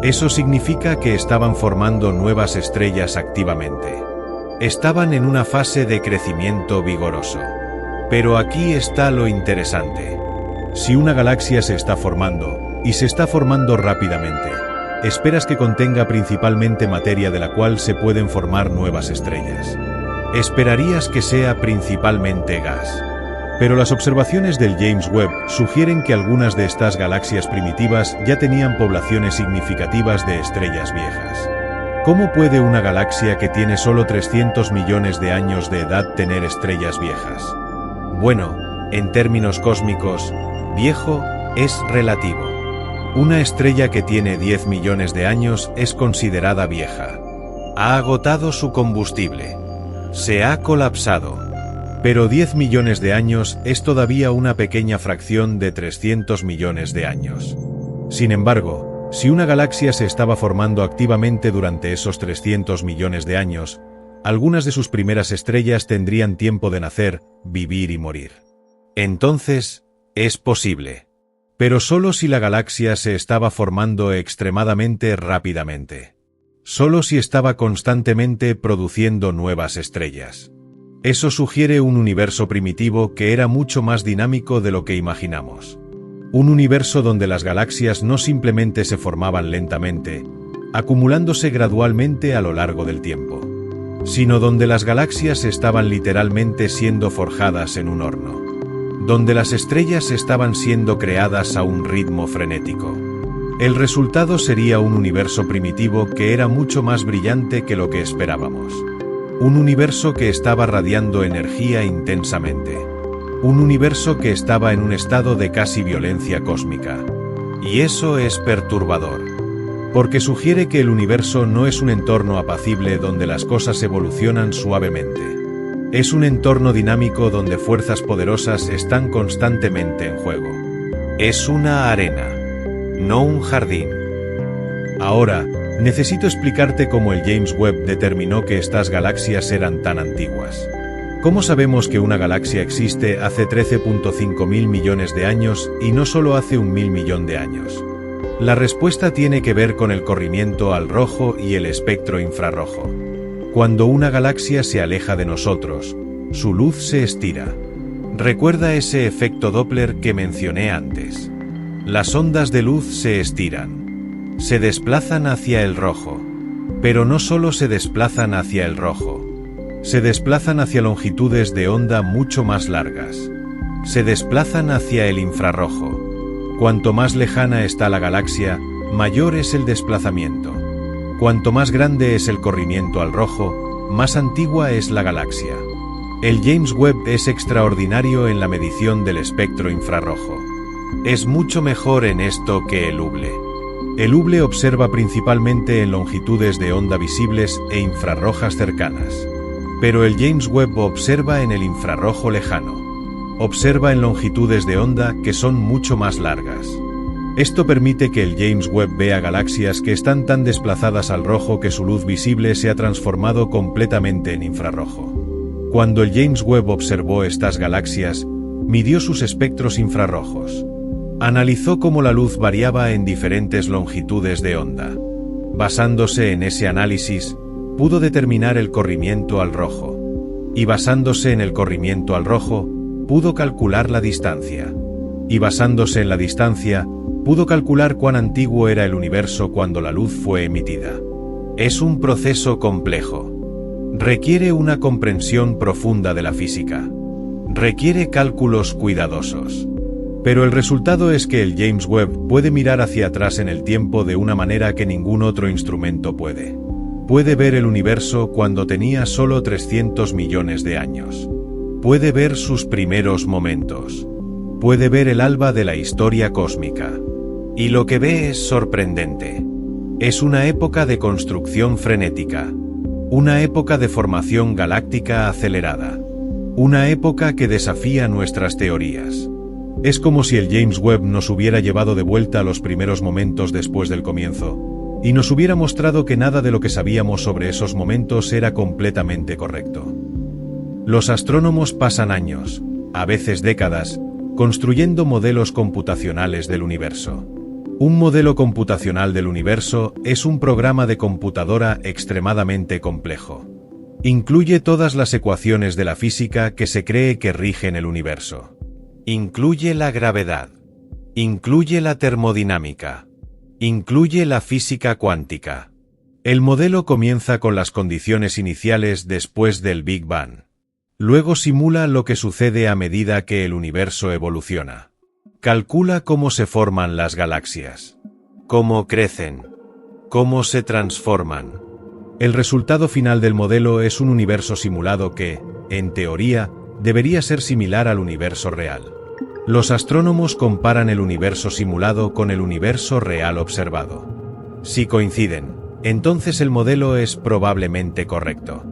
Eso significa que estaban formando nuevas estrellas activamente. Estaban en una fase de crecimiento vigoroso. Pero aquí está lo interesante. Si una galaxia se está formando, y se está formando rápidamente, esperas que contenga principalmente materia de la cual se pueden formar nuevas estrellas. Esperarías que sea principalmente gas. Pero las observaciones del James Webb sugieren que algunas de estas galaxias primitivas ya tenían poblaciones significativas de estrellas viejas. ¿Cómo puede una galaxia que tiene solo 300 millones de años de edad tener estrellas viejas? Bueno, en términos cósmicos, viejo es relativo. Una estrella que tiene 10 millones de años es considerada vieja. Ha agotado su combustible. Se ha colapsado. Pero 10 millones de años es todavía una pequeña fracción de 300 millones de años. Sin embargo, si una galaxia se estaba formando activamente durante esos 300 millones de años, algunas de sus primeras estrellas tendrían tiempo de nacer, vivir y morir. Entonces, es posible. Pero solo si la galaxia se estaba formando extremadamente rápidamente. Solo si estaba constantemente produciendo nuevas estrellas. Eso sugiere un universo primitivo que era mucho más dinámico de lo que imaginamos. Un universo donde las galaxias no simplemente se formaban lentamente, acumulándose gradualmente a lo largo del tiempo, sino donde las galaxias estaban literalmente siendo forjadas en un horno, donde las estrellas estaban siendo creadas a un ritmo frenético. El resultado sería un universo primitivo que era mucho más brillante que lo que esperábamos. Un universo que estaba radiando energía intensamente. Un universo que estaba en un estado de casi violencia cósmica. Y eso es perturbador. Porque sugiere que el universo no es un entorno apacible donde las cosas evolucionan suavemente. Es un entorno dinámico donde fuerzas poderosas están constantemente en juego. Es una arena, no un jardín. Ahora, necesito explicarte cómo el James Webb determinó que estas galaxias eran tan antiguas. ¿Cómo sabemos que una galaxia existe hace 13.5 mil millones de años y no solo hace 1.000 millones de años? La respuesta tiene que ver con el corrimiento al rojo y el espectro infrarrojo. Cuando una galaxia se aleja de nosotros, su luz se estira. Recuerda ese efecto Doppler que mencioné antes. Las ondas de luz se estiran. Se desplazan hacia el rojo. Pero no solo se desplazan hacia el rojo. Se desplazan hacia longitudes de onda mucho más largas. Se desplazan hacia el infrarrojo. Cuanto más lejana está la galaxia, mayor es el desplazamiento. Cuanto más grande es el corrimiento al rojo, más antigua es la galaxia. El James Webb es extraordinario en la medición del espectro infrarrojo. Es mucho mejor en esto que el Hubble. El Hubble observa principalmente en longitudes de onda visibles e infrarrojas cercanas. Pero el James Webb observa en el infrarrojo lejano. Observa en longitudes de onda que son mucho más largas. Esto permite que el James Webb vea galaxias que están tan desplazadas al rojo que su luz visible se ha transformado completamente en infrarrojo. Cuando el James Webb observó estas galaxias, midió sus espectros infrarrojos. Analizó cómo la luz variaba en diferentes longitudes de onda. Basándose en ese análisis, pudo determinar el corrimiento al rojo. Y basándose en el corrimiento al rojo, pudo calcular la distancia. Y basándose en la distancia, pudo calcular cuán antiguo era el universo cuando la luz fue emitida. Es un proceso complejo. Requiere una comprensión profunda de la física. Requiere cálculos cuidadosos. Pero el resultado es que el James Webb puede mirar hacia atrás en el tiempo de una manera que ningún otro instrumento puede. Puede ver el universo cuando tenía solo 300 millones de años. Puede ver sus primeros momentos. Puede ver el alba de la historia cósmica. Y lo que ve es sorprendente. Es una época de construcción frenética. Una época de formación galáctica acelerada. Una época que desafía nuestras teorías. Es como si el James Webb nos hubiera llevado de vuelta a los primeros momentos después del comienzo, y nos hubiera mostrado que nada de lo que sabíamos sobre esos momentos era completamente correcto. Los astrónomos pasan años, a veces décadas, construyendo modelos computacionales del universo. Un modelo computacional del universo es un programa de computadora extremadamente complejo. Incluye todas las ecuaciones de la física que se cree que rigen el universo. Incluye la gravedad. Incluye la termodinámica. Incluye la física cuántica. El modelo comienza con las condiciones iniciales después del Big Bang. Luego simula lo que sucede a medida que el universo evoluciona. Calcula cómo se forman las galaxias, cómo crecen, cómo se transforman. El resultado final del modelo es un universo simulado que, en teoría, debería ser similar al universo real. Los astrónomos comparan el universo simulado con el universo real observado. Si coinciden, entonces el modelo es probablemente correcto.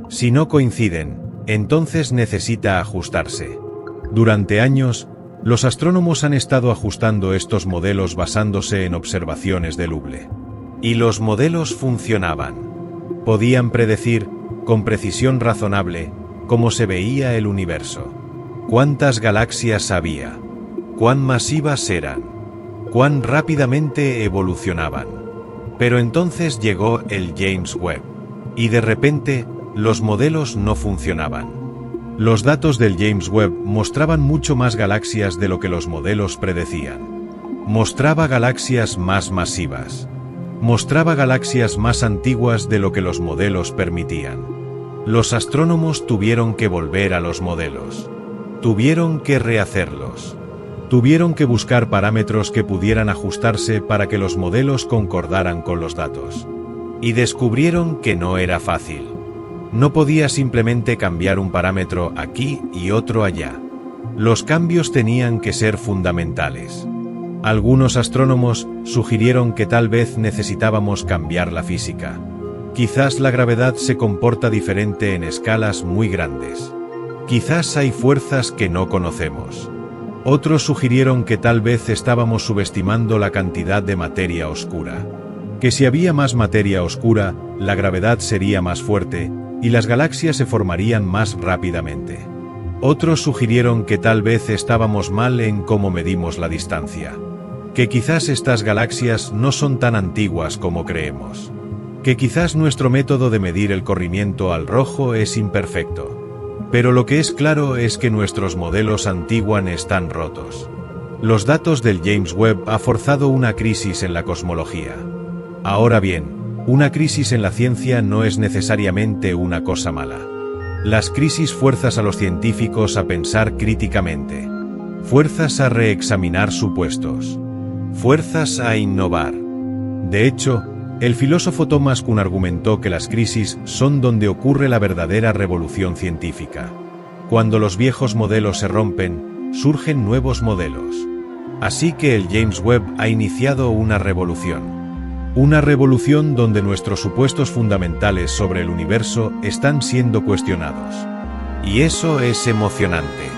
Si no coinciden, entonces necesita ajustarse. Durante años, los astrónomos han estado ajustando estos modelos basándose en observaciones del Hubble. Y los modelos funcionaban. Podían predecir, con precisión razonable, cómo se veía el universo. Cuántas galaxias había. Cuán masivas eran. Cuán rápidamente evolucionaban. Pero entonces llegó el James Webb. Y de repente, los modelos no funcionaban. Los datos del James Webb mostraban mucho más galaxias de lo que los modelos predecían. Mostraba galaxias más masivas. Mostraba galaxias más antiguas de lo que los modelos permitían. Los astrónomos tuvieron que volver a los modelos. Tuvieron que rehacerlos. Tuvieron que buscar parámetros que pudieran ajustarse para que los modelos concordaran con los datos. Y descubrieron que no era fácil. No podía simplemente cambiar un parámetro aquí y otro allá. Los cambios tenían que ser fundamentales. Algunos astrónomos sugirieron que tal vez necesitábamos cambiar la física. Quizás la gravedad se comporta diferente en escalas muy grandes. Quizás hay fuerzas que no conocemos. Otros sugirieron que tal vez estábamos subestimando la cantidad de materia oscura. Que si había más materia oscura, la gravedad sería más fuerte, y las galaxias se formarían más rápidamente. Otros sugirieron que tal vez estábamos mal en cómo medimos la distancia. Que quizás estas galaxias no son tan antiguas como creemos. Que quizás nuestro método de medir el corrimiento al rojo es imperfecto. Pero lo que es claro es que nuestros modelos antiguos están rotos. Los datos del James Webb ha forzado una crisis en la cosmología. Ahora bien, una crisis en la ciencia no es necesariamente una cosa mala. Las crisis fuerzan a los científicos a pensar críticamente. Fuerzas a reexaminar supuestos. Fuerzas a innovar. De hecho, el filósofo Thomas Kuhn argumentó que las crisis son donde ocurre la verdadera revolución científica. Cuando los viejos modelos se rompen, surgen nuevos modelos. Así que el James Webb ha iniciado una revolución. Una revolución donde nuestros supuestos fundamentales sobre el universo están siendo cuestionados. Y eso es emocionante.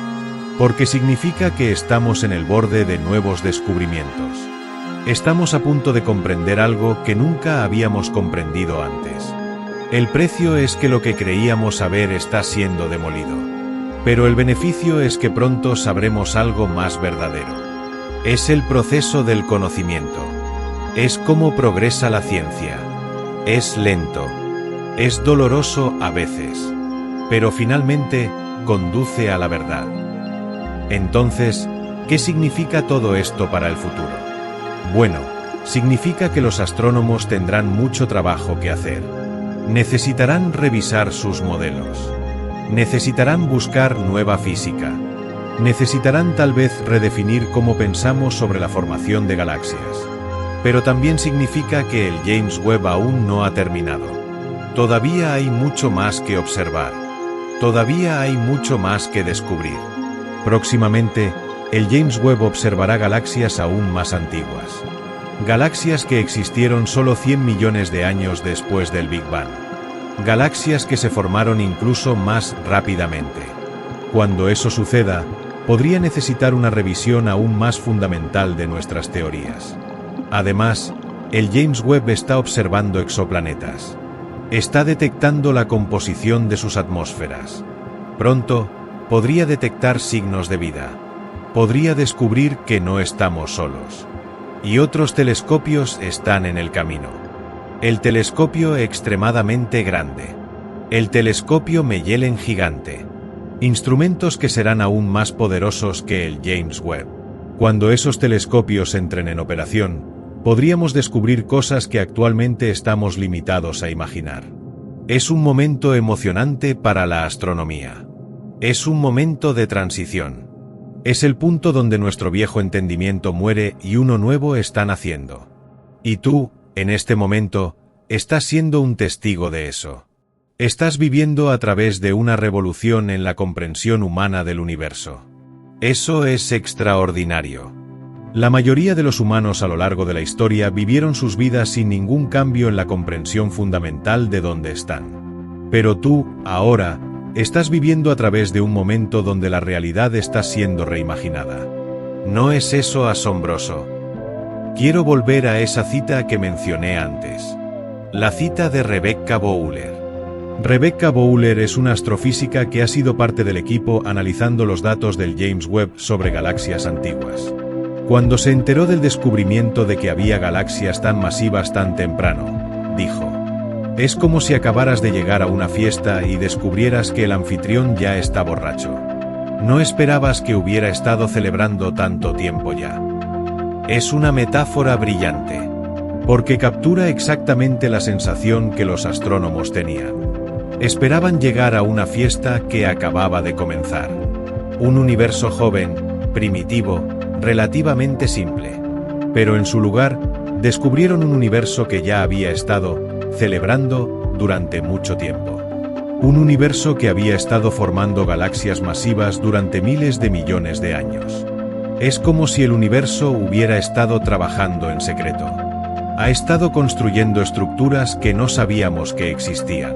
Porque significa que estamos en el borde de nuevos descubrimientos. Estamos a punto de comprender algo que nunca habíamos comprendido antes. El precio es que lo que creíamos saber está siendo demolido. Pero el beneficio es que pronto sabremos algo más verdadero. Es el proceso del conocimiento. Es cómo progresa la ciencia. Es lento. Es doloroso a veces. Pero finalmente, conduce a la verdad. Entonces, ¿qué significa todo esto para el futuro? Bueno, significa que los astrónomos tendrán mucho trabajo que hacer. Necesitarán revisar sus modelos. Necesitarán buscar nueva física. Necesitarán tal vez redefinir cómo pensamos sobre la formación de galaxias. Pero también significa que el James Webb aún no ha terminado. Todavía hay mucho más que observar. Todavía hay mucho más que descubrir. Próximamente, el James Webb observará galaxias aún más antiguas. Galaxias que existieron solo 100 millones de años después del Big Bang. Galaxias que se formaron incluso más rápidamente. Cuando eso suceda, podría necesitar una revisión aún más fundamental de nuestras teorías. Además, el James Webb está observando exoplanetas. Está detectando la composición de sus atmósferas. Pronto, podría detectar signos de vida. Podría descubrir que no estamos solos. Y otros telescopios están en el camino. El telescopio extremadamente grande. El telescopio Magellan gigante. Instrumentos que serán aún más poderosos que el James Webb. Cuando esos telescopios entren en operación, podríamos descubrir cosas que actualmente estamos limitados a imaginar. Es un momento emocionante para la astronomía. Es un momento de transición. Es el punto donde nuestro viejo entendimiento muere y uno nuevo está naciendo. Y tú, en este momento, estás siendo un testigo de eso. Estás viviendo a través de una revolución en la comprensión humana del universo. Eso es extraordinario. La mayoría de los humanos a lo largo de la historia vivieron sus vidas sin ningún cambio en la comprensión fundamental de dónde están. Pero tú, ahora, estás viviendo a través de un momento donde la realidad está siendo reimaginada. ¿No es eso asombroso? Quiero volver a esa cita que mencioné antes. La cita de Rebecca Bowler. Rebecca Bowler es una astrofísica que ha sido parte del equipo analizando los datos del James Webb sobre galaxias antiguas. Cuando se enteró del descubrimiento de que había galaxias tan masivas tan temprano, dijo: es como si acabaras de llegar a una fiesta y descubrieras que el anfitrión ya está borracho. No esperabas que hubiera estado celebrando tanto tiempo ya. Es una metáfora brillante, porque captura exactamente la sensación que los astrónomos tenían. Esperaban llegar a una fiesta que acababa de comenzar. Un universo joven, primitivo, relativamente simple. Pero en su lugar, descubrieron un universo que ya había estado celebrando durante mucho tiempo. Un universo que había estado formando galaxias masivas durante miles de millones de años. Es como si el universo hubiera estado trabajando en secreto. Ha estado construyendo estructuras que no sabíamos que existían.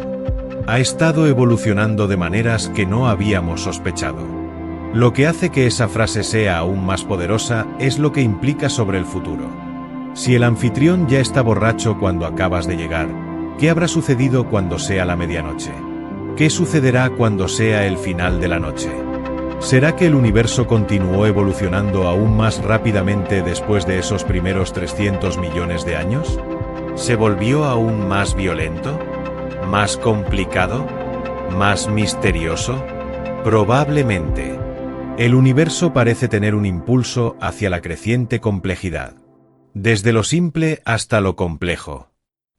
Ha estado evolucionando de maneras que no habíamos sospechado. Lo que hace que esa frase sea aún más poderosa es lo que implica sobre el futuro. Si el anfitrión ya está borracho cuando acabas de llegar, ¿qué habrá sucedido cuando sea la medianoche? ¿Qué sucederá cuando sea el final de la noche? ¿Será que el universo continuó evolucionando aún más rápidamente después de esos primeros 300 millones de años? ¿Se volvió aún más violento? ¿Más complicado? ¿Más misterioso? Probablemente. El universo parece tener un impulso hacia la creciente complejidad. Desde lo simple hasta lo complejo.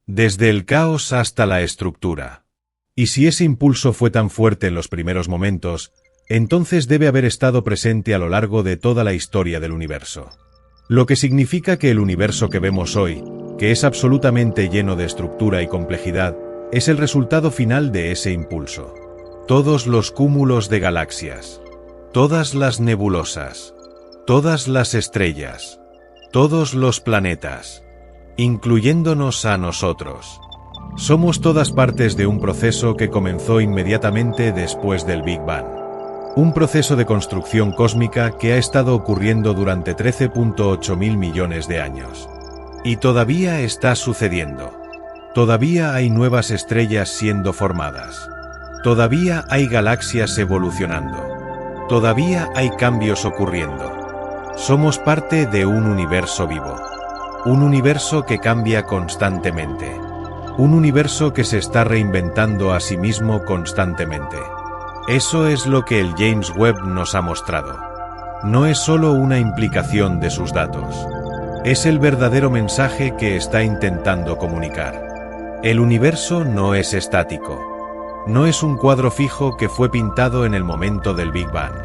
Desde el caos hasta la estructura. Y si ese impulso fue tan fuerte en los primeros momentos, entonces debe haber estado presente a lo largo de toda la historia del universo. Lo que significa que el universo que vemos hoy, que es absolutamente lleno de estructura y complejidad, es el resultado final de ese impulso. Todos los cúmulos de galaxias, todas las nebulosas, todas las estrellas, todos los planetas, incluyéndonos a nosotros. Somos todas partes de un proceso que comenzó inmediatamente después del Big Bang. Un proceso de construcción cósmica que ha estado ocurriendo durante 13.8 mil millones de años. Y todavía está sucediendo. Todavía hay nuevas estrellas siendo formadas. Todavía hay galaxias evolucionando. Todavía hay cambios ocurriendo. Somos parte de un universo vivo. Un universo que cambia constantemente. Un universo que se está reinventando a sí mismo constantemente. Eso es lo que el James Webb nos ha mostrado. No es solo una implicación de sus datos. Es el verdadero mensaje que está intentando comunicar. El universo no es estático. No es un cuadro fijo que fue pintado en el momento del Big Bang.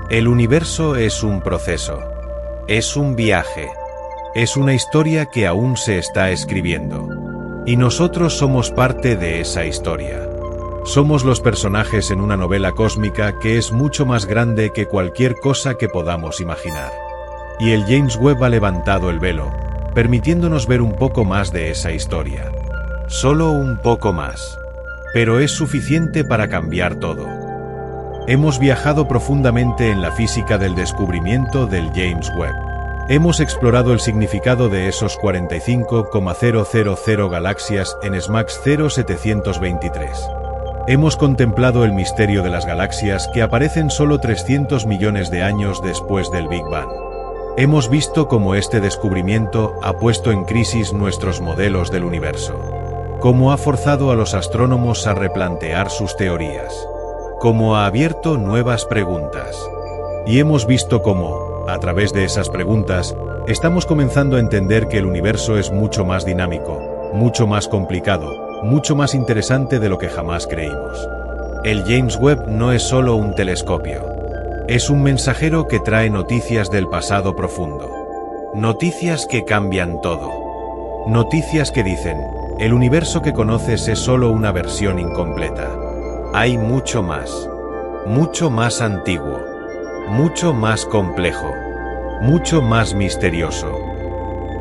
El universo es un proceso. Es un viaje. Es una historia que aún se está escribiendo. Y nosotros somos parte de esa historia. Somos los personajes en una novela cósmica que es mucho más grande que cualquier cosa que podamos imaginar. Y el James Webb ha levantado el velo, permitiéndonos ver un poco más de esa historia. Solo un poco más. Pero es suficiente para cambiar todo. Hemos viajado profundamente en la física del descubrimiento del James Webb. Hemos explorado el significado de esos 45,000 galaxias en SMACS 0723. Hemos contemplado el misterio de las galaxias que aparecen solo 300 millones de años después del Big Bang. Hemos visto cómo este descubrimiento ha puesto en crisis nuestros modelos del universo. Cómo ha forzado a los astrónomos a replantear sus teorías. Cómo ha abierto nuevas preguntas. Y hemos visto cómo, a través de esas preguntas, estamos comenzando a entender que el universo es mucho más dinámico, mucho más complicado, mucho más interesante de lo que jamás creímos. El James Webb no es solo un telescopio. Es un mensajero que trae noticias del pasado profundo. Noticias que cambian todo. Noticias que dicen, el universo que conoces es solo una versión incompleta. Hay mucho más antiguo, mucho más complejo, mucho más misterioso.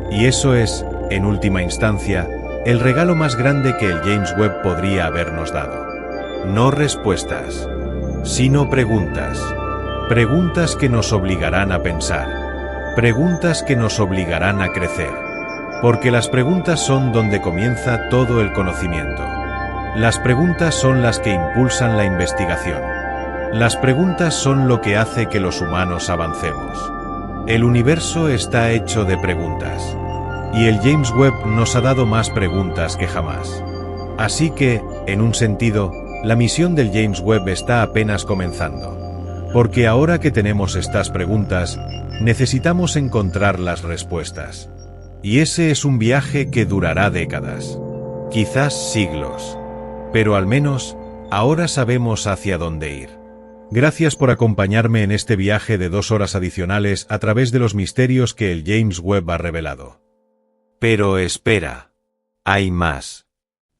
Y eso es, en última instancia, el regalo más grande que el James Webb podría habernos dado. No respuestas, sino preguntas. Preguntas que nos obligarán a pensar. Preguntas que nos obligarán a crecer. Porque las preguntas son donde comienza todo el conocimiento. Las preguntas son las que impulsan la investigación. Las preguntas son lo que hace que los humanos avancemos. El universo está hecho de preguntas. Y el James Webb nos ha dado más preguntas que jamás. Así que, en un sentido, la misión del James Webb está apenas comenzando. Porque ahora que tenemos estas preguntas, necesitamos encontrar las respuestas. Y ese es un viaje que durará décadas. Quizás siglos. Pero al menos, ahora sabemos hacia dónde ir. Gracias por acompañarme en este viaje de 2 horas adicionales a través de los misterios que el James Webb ha revelado. Pero espera. Hay más.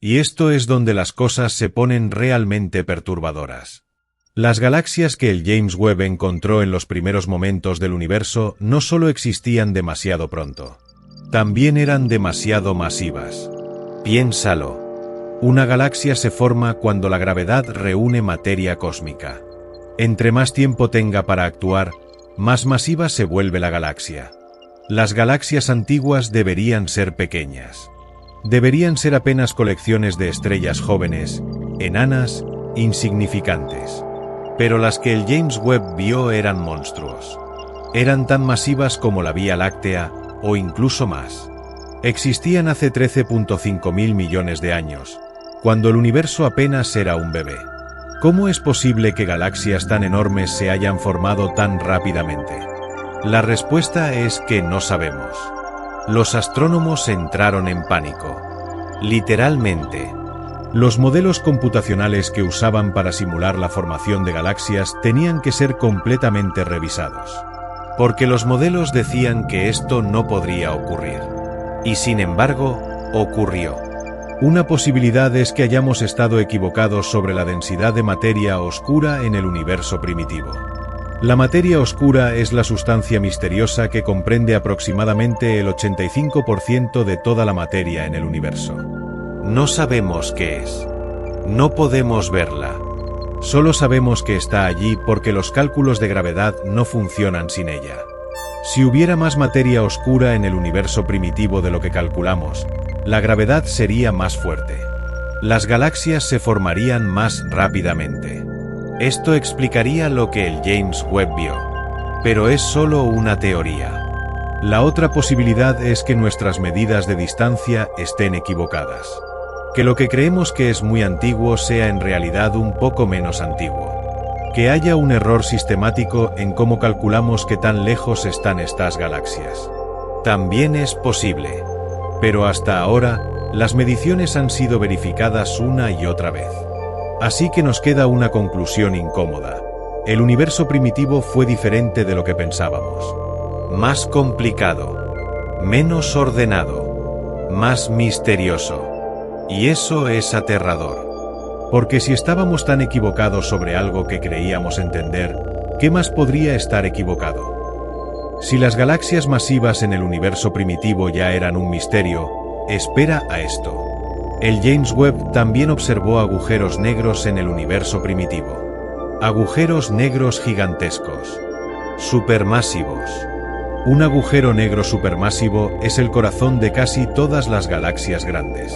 Y esto es donde las cosas se ponen realmente perturbadoras. Las galaxias que el James Webb encontró en los primeros momentos del universo no solo existían demasiado pronto. También eran demasiado masivas. Piénsalo. Una galaxia se forma cuando la gravedad reúne materia cósmica. Entre más tiempo tenga para actuar, más masiva se vuelve la galaxia. Las galaxias antiguas deberían ser pequeñas. Deberían ser apenas colecciones de estrellas jóvenes, enanas, insignificantes. Pero las que el James Webb vio eran monstruos. Eran tan masivas como la Vía Láctea, o incluso más. Existían hace 13.5 mil millones de años, cuando el universo apenas era un bebé. ¿Cómo es posible que galaxias tan enormes se hayan formado tan rápidamente? La respuesta es que no sabemos. Los astrónomos entraron en pánico. Literalmente. Los modelos computacionales que usaban para simular la formación de galaxias tenían que ser completamente revisados. Porque los modelos decían que esto no podría ocurrir. Y sin embargo, ocurrió. Una posibilidad es que hayamos estado equivocados sobre la densidad de materia oscura en el universo primitivo. La materia oscura es la sustancia misteriosa que comprende aproximadamente el 85% de toda la materia en el universo. No sabemos qué es. No podemos verla. Solo sabemos que está allí porque los cálculos de gravedad no funcionan sin ella. Si hubiera más materia oscura en el universo primitivo de lo que calculamos, la gravedad sería más fuerte. Las galaxias se formarían más rápidamente. Esto explicaría lo que el James Webb vio. Pero es solo una teoría. La otra posibilidad es que nuestras medidas de distancia estén equivocadas. Que lo que creemos que es muy antiguo sea en realidad un poco menos antiguo. Que haya un error sistemático en cómo calculamos qué tan lejos están estas galaxias. También es posible. Pero hasta ahora, las mediciones han sido verificadas una y otra vez. Así que nos queda una conclusión incómoda. El universo primitivo fue diferente de lo que pensábamos. Más complicado. Menos ordenado. Más misterioso. Y eso es aterrador. Porque si estábamos tan equivocados sobre algo que creíamos entender, ¿qué más podría estar equivocado? Si las galaxias masivas en el universo primitivo ya eran un misterio, espera a esto. El James Webb también observó agujeros negros en el universo primitivo. Agujeros negros gigantescos. Supermasivos. Un agujero negro supermasivo es el corazón de casi todas las galaxias grandes,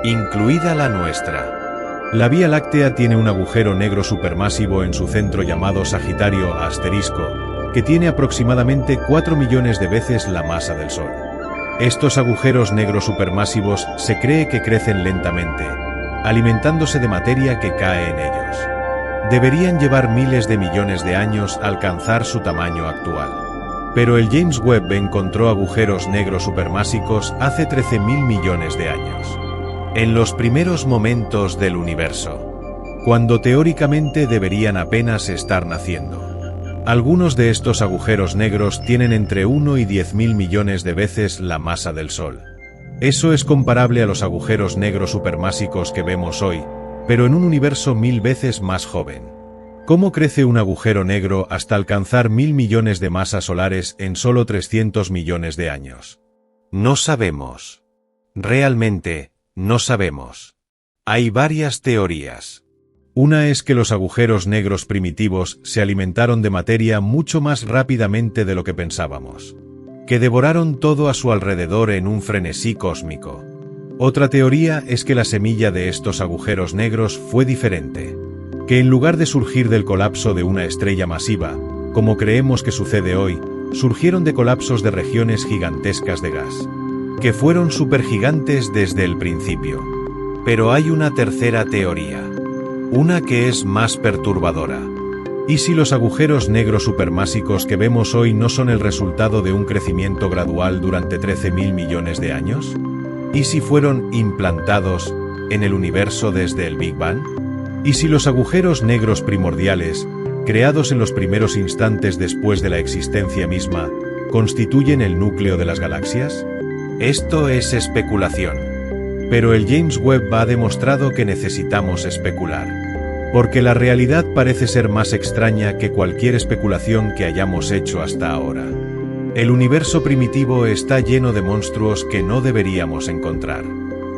incluida la nuestra. La Vía Láctea tiene un agujero negro supermasivo en su centro llamado Sagitario asterisco, que tiene aproximadamente 4 millones de veces la masa del Sol. Estos agujeros negros supermasivos se cree que crecen lentamente, alimentándose de materia que cae en ellos. Deberían llevar miles de millones de años a alcanzar su tamaño actual. Pero el James Webb encontró agujeros negros supermasivos hace 13.000 millones de años. En los primeros momentos del universo, cuando teóricamente deberían apenas estar naciendo. Algunos de estos agujeros negros tienen entre 1 y 10.000 millones de veces la masa del Sol. Eso es comparable a los agujeros negros supermasivos que vemos hoy, pero en un universo 1000 veces más joven. ¿Cómo crece un agujero negro hasta alcanzar 1000 millones de masas solares en solo 300 millones de años? No sabemos. Realmente, no sabemos. Hay varias teorías. Una es que los agujeros negros primitivos se alimentaron de materia mucho más rápidamente de lo que pensábamos. Que devoraron todo a su alrededor en un frenesí cósmico. Otra teoría es que la semilla de estos agujeros negros fue diferente. Que en lugar de surgir del colapso de una estrella masiva, como creemos que sucede hoy, surgieron de colapsos de regiones gigantescas de gas. Que fueron supergigantes desde el principio. Pero hay una tercera teoría. Una que es más perturbadora. ¿Y si los agujeros negros supermasivos que vemos hoy no son el resultado de un crecimiento gradual durante 13.000 millones de años? ¿Y si fueron implantados en el universo desde el Big Bang? ¿Y si los agujeros negros primordiales, creados en los primeros instantes después de la existencia misma, constituyen el núcleo de las galaxias? Esto es especulación. Pero el James Webb ha demostrado que necesitamos especular. Porque la realidad parece ser más extraña que cualquier especulación que hayamos hecho hasta ahora. El universo primitivo está lleno de monstruos que no deberíamos encontrar.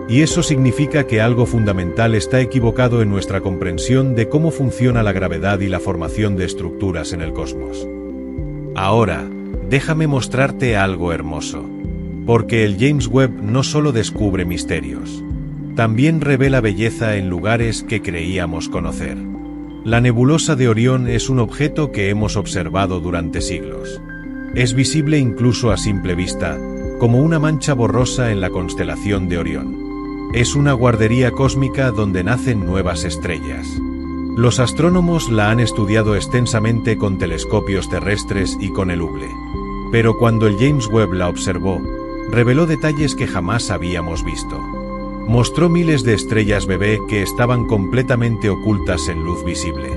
Y eso significa que algo fundamental está equivocado en nuestra comprensión de cómo funciona la gravedad y la formación de estructuras en el cosmos. Ahora, déjame mostrarte algo hermoso. Porque el James Webb no solo descubre misterios, también revela belleza en lugares que creíamos conocer. La nebulosa de Orión es un objeto que hemos observado durante siglos. Es visible incluso a simple vista, como una mancha borrosa en la constelación de Orión. Es una guardería cósmica donde nacen nuevas estrellas. Los astrónomos la han estudiado extensamente con telescopios terrestres y con el Hubble. Pero cuando el James Webb la observó, reveló detalles que jamás habíamos visto. Mostró miles de estrellas bebé que estaban completamente ocultas en luz visible.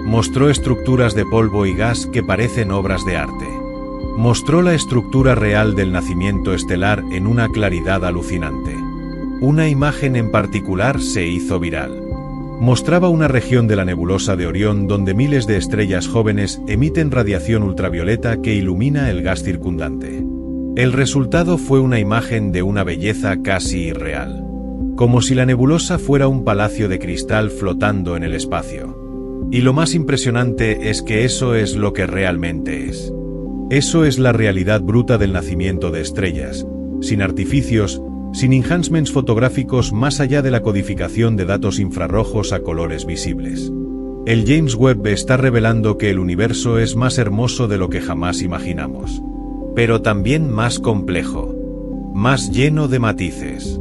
Mostró estructuras de polvo y gas que parecen obras de arte. Mostró la estructura real del nacimiento estelar en una claridad alucinante. Una imagen en particular se hizo viral. Mostraba una región de la nebulosa de Orión donde miles de estrellas jóvenes emiten radiación ultravioleta que ilumina el gas circundante. El resultado fue una imagen de una belleza casi irreal. Como si la nebulosa fuera un palacio de cristal flotando en el espacio. Y lo más impresionante es que eso es lo que realmente es. Eso es la realidad bruta del nacimiento de estrellas, sin artificios, sin enhancements fotográficos más allá de la codificación de datos infrarrojos a colores visibles. El James Webb está revelando que el universo es más hermoso de lo que jamás imaginamos. Pero también más complejo, más lleno de matices,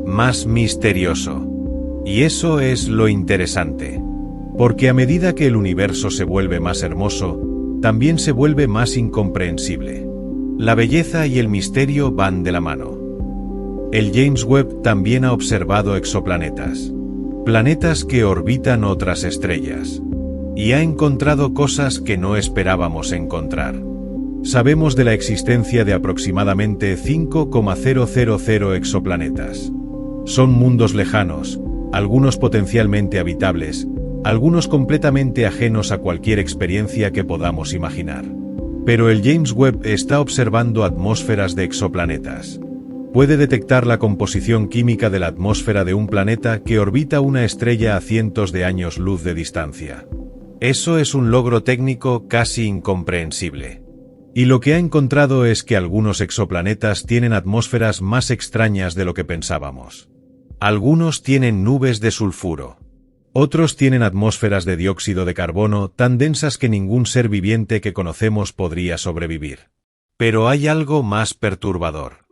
más misterioso. Y eso es lo interesante. Porque a medida que el universo se vuelve más hermoso, también se vuelve más incomprensible. La belleza y el misterio van de la mano. El James Webb también ha observado exoplanetas. Planetas que orbitan otras estrellas. Y ha encontrado cosas que no esperábamos encontrar. Sabemos de la existencia de aproximadamente 5,000 exoplanetas. Son mundos lejanos, algunos potencialmente habitables, algunos completamente ajenos a cualquier experiencia que podamos imaginar. Pero el James Webb está observando atmósferas de exoplanetas. Puede detectar la composición química de la atmósfera de un planeta que orbita una estrella a cientos de años luz de distancia. Eso es un logro técnico casi incomprensible. Y lo que ha encontrado es que algunos exoplanetas tienen atmósferas más extrañas de lo que pensábamos. Algunos tienen nubes de sulfuro. Otros tienen atmósferas de dióxido de carbono tan densas que ningún ser viviente que conocemos podría sobrevivir. Pero hay algo más perturbador.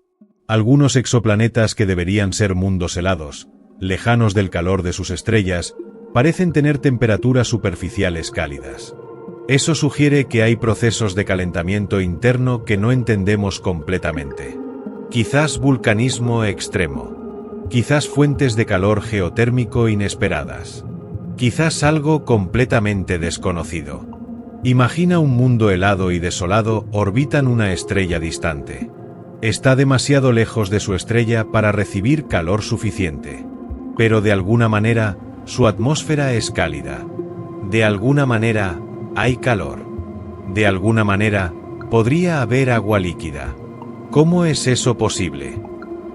Algunos exoplanetas que deberían ser mundos helados, lejanos del calor de sus estrellas, parecen tener temperaturas superficiales cálidas. Eso sugiere que hay procesos de calentamiento interno que no entendemos completamente. Quizás vulcanismo extremo. Quizás fuentes de calor geotérmico inesperadas. Quizás algo completamente desconocido. Imagina un mundo helado y desolado orbitan una estrella distante. Está demasiado lejos de su estrella para recibir calor suficiente. Pero de alguna manera, su atmósfera es cálida. De alguna manera, hay calor. De alguna manera, podría haber agua líquida. ¿Cómo es eso posible?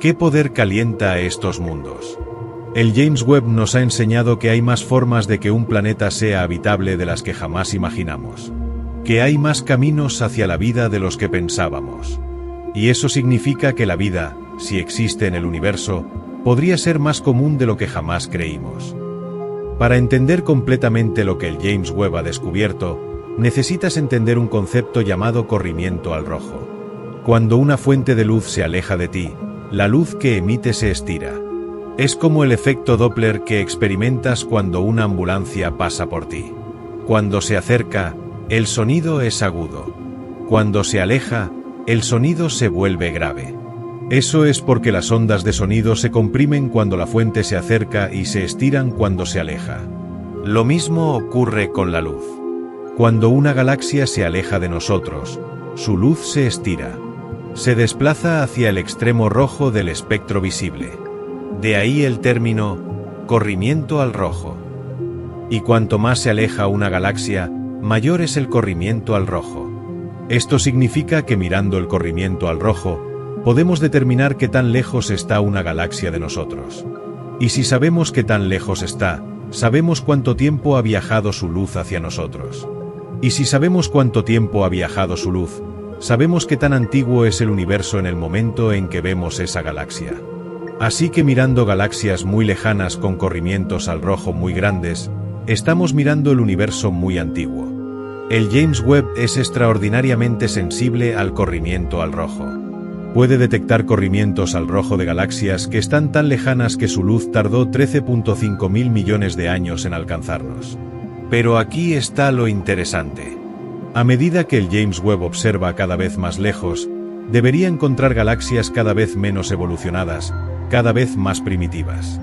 ¿Qué poder calienta a estos mundos? El James Webb nos ha enseñado que hay más formas de que un planeta sea habitable de las que jamás imaginamos. Que hay más caminos hacia la vida de los que pensábamos. Y eso significa que la vida, si existe en el universo, podría ser más común de lo que jamás creímos. Para entender completamente lo que el James Webb ha descubierto, necesitas entender un concepto llamado corrimiento al rojo. Cuando una fuente de luz se aleja de ti, la luz que emite se estira. Es como el efecto Doppler que experimentas cuando una ambulancia pasa por ti. Cuando se acerca, el sonido es agudo. Cuando se aleja, el sonido se vuelve grave. Eso es porque las ondas de sonido se comprimen cuando la fuente se acerca y se estiran cuando se aleja. Lo mismo ocurre con la luz. Cuando una galaxia se aleja de nosotros, su luz se estira. Se desplaza hacia el extremo rojo del espectro visible. De ahí el término corrimiento al rojo. Y cuanto más se aleja una galaxia, mayor es el corrimiento al rojo. Esto significa que mirando el corrimiento al rojo, podemos determinar qué tan lejos está una galaxia de nosotros. Y si sabemos qué tan lejos está, sabemos cuánto tiempo ha viajado su luz hacia nosotros. Y si sabemos cuánto tiempo ha viajado su luz, sabemos qué tan antiguo es el universo en el momento en que vemos esa galaxia. Así que mirando galaxias muy lejanas con corrimientos al rojo muy grandes, estamos mirando el universo muy antiguo. El James Webb es extraordinariamente sensible al corrimiento al rojo. Puede detectar corrimientos al rojo de galaxias que están tan lejanas que su luz tardó 13.5 mil millones de años en alcanzarnos. Pero aquí está lo interesante. A medida que el James Webb observa cada vez más lejos, debería encontrar galaxias cada vez menos evolucionadas, cada vez más primitivas.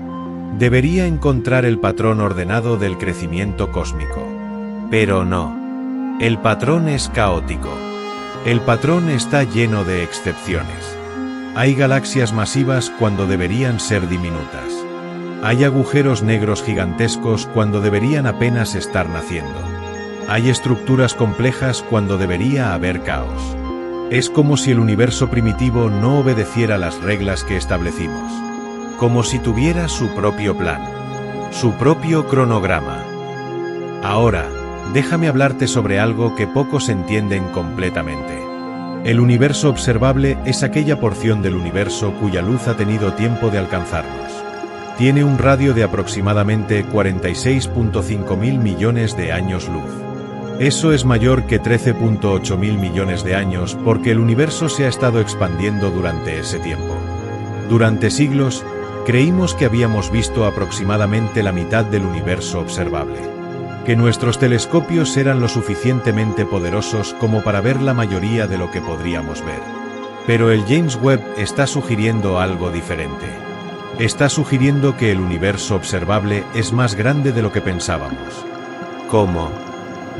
Debería encontrar el patrón ordenado del crecimiento cósmico. Pero no. El patrón es caótico. El patrón está lleno de excepciones. Hay galaxias masivas cuando deberían ser diminutas. Hay agujeros negros gigantescos cuando deberían apenas estar naciendo. Hay estructuras complejas cuando debería haber caos. Es como si el universo primitivo no obedeciera las reglas que establecimos. Como si tuviera su propio plan. Su propio cronograma. Ahora, déjame hablarte sobre algo que pocos entienden completamente. El universo observable es aquella porción del universo cuya luz ha tenido tiempo de alcanzarnos. Tiene un radio de aproximadamente 46.5 mil millones de años luz. Eso es mayor que 13.8 mil millones de años porque el universo se ha estado expandiendo durante ese tiempo. Durante siglos, creímos que habíamos visto aproximadamente la mitad del universo observable. Que nuestros telescopios eran lo suficientemente poderosos como para ver la mayoría de lo que podríamos ver. Pero el James Webb está sugiriendo algo diferente. Está sugiriendo que el universo observable es más grande de lo que pensábamos. ¿Cómo?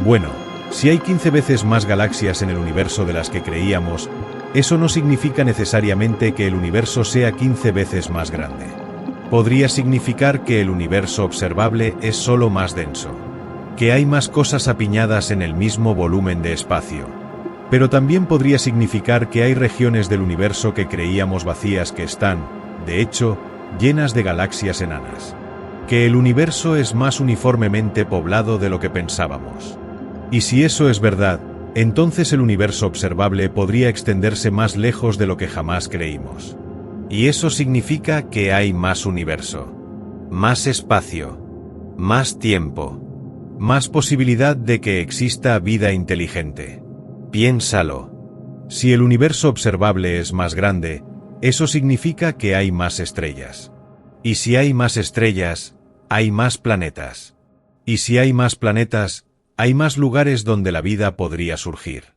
Bueno, si hay 15 veces más galaxias en el universo de las que creíamos, eso no significa necesariamente que el universo sea 15 veces más grande. Podría significar que el universo observable es solo más denso. Que hay más cosas apiñadas en el mismo volumen de espacio. Pero también podría significar que hay regiones del universo que creíamos vacías que están, de hecho, llenas de galaxias enanas. Que el universo es más uniformemente poblado de lo que pensábamos. Y si eso es verdad, entonces el universo observable podría extenderse más lejos de lo que jamás creímos. Y eso significa que hay más universo, más espacio, más tiempo, más posibilidad de que exista vida inteligente. Piénsalo. Si el universo observable es más grande, eso significa que hay más estrellas. Y si hay más estrellas, hay más planetas. Y si hay más planetas, hay más lugares donde la vida podría surgir.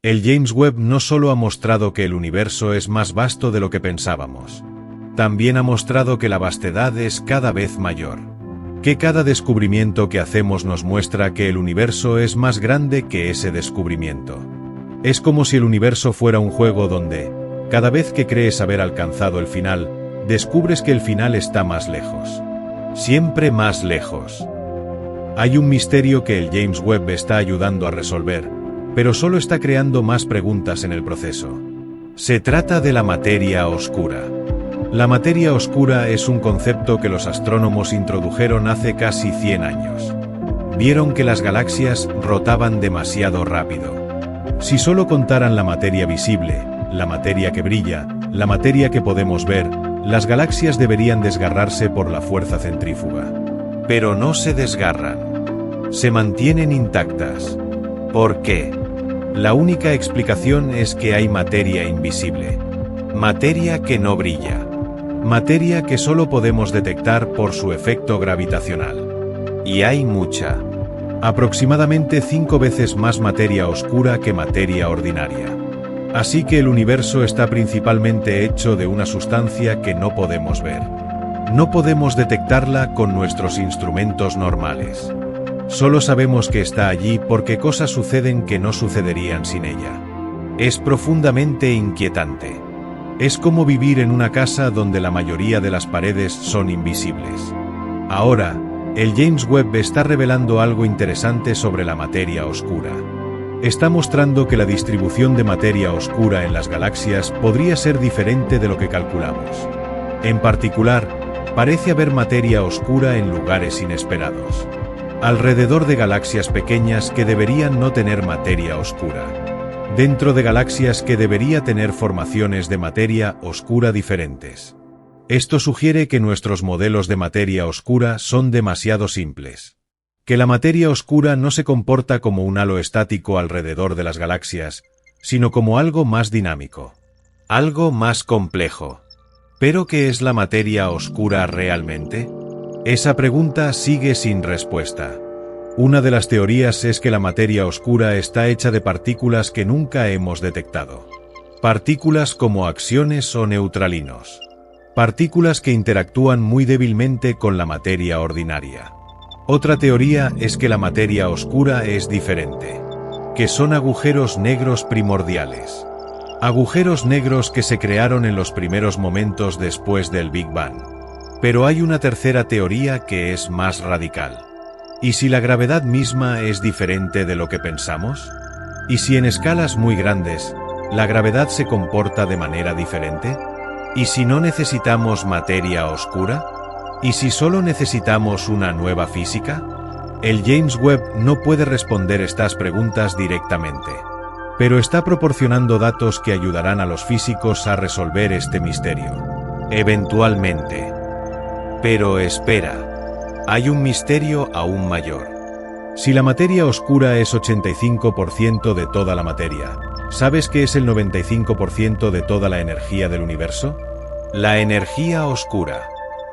El James Webb no solo ha mostrado que el universo es más vasto de lo que pensábamos. También ha mostrado que la vastedad es cada vez mayor. Que cada descubrimiento que hacemos nos muestra que el universo es más grande que ese descubrimiento. Es como si el universo fuera un juego donde, cada vez que crees haber alcanzado el final, descubres que el final está más lejos. Siempre más lejos. Hay un misterio que el James Webb está ayudando a resolver, pero solo está creando más preguntas en el proceso. Se trata de la materia oscura. La materia oscura es un concepto que los astrónomos introdujeron hace casi 100 años. Vieron que las galaxias rotaban demasiado rápido. Si solo contaran la materia visible, la materia que brilla, la materia que podemos ver, las galaxias deberían desgarrarse por la fuerza centrífuga. Pero no se desgarran. Se mantienen intactas. ¿Por qué? La única explicación es que hay materia invisible. Materia que no brilla. Materia que solo podemos detectar por su efecto gravitacional. Y hay mucha. Aproximadamente 5 veces más materia oscura que materia ordinaria. Así que el universo está principalmente hecho de una sustancia que no podemos ver. No podemos detectarla con nuestros instrumentos normales. Solo sabemos que está allí porque cosas suceden que no sucederían sin ella. Es profundamente inquietante. Es como vivir en una casa donde la mayoría de las paredes son invisibles. Ahora, el James Webb está revelando algo interesante sobre la materia oscura. Está mostrando que la distribución de materia oscura en las galaxias podría ser diferente de lo que calculamos. En particular, parece haber materia oscura en lugares inesperados. Alrededor de galaxias pequeñas que deberían no tener materia oscura. Dentro de galaxias que debería tener formaciones de materia oscura diferentes. Esto sugiere que nuestros modelos de materia oscura son demasiado simples. Que la materia oscura no se comporta como un halo estático alrededor de las galaxias, sino como algo más dinámico. Algo más complejo. ¿Pero qué es la materia oscura realmente? Esa pregunta sigue sin respuesta. Una de las teorías es que la materia oscura está hecha de partículas que nunca hemos detectado. Partículas como acciones o neutralinos. Partículas que interactúan muy débilmente con la materia ordinaria. Otra teoría es que la materia oscura es diferente. Que son agujeros negros primordiales. Agujeros negros que se crearon en los primeros momentos después del Big Bang. Pero hay una tercera teoría que es más radical. ¿Y si la gravedad misma es diferente de lo que pensamos? ¿Y si en escalas muy grandes, la gravedad se comporta de manera diferente? ¿Y si no necesitamos materia oscura? ¿Y si solo necesitamos una nueva física? El James Webb no puede responder estas preguntas directamente, pero está proporcionando datos que ayudarán a los físicos a resolver este misterio. Eventualmente. Pero espera, hay un misterio aún mayor. Si la materia oscura es 85% de toda la materia, ¿sabes qué es el 95% de toda la energía del universo? La energía oscura.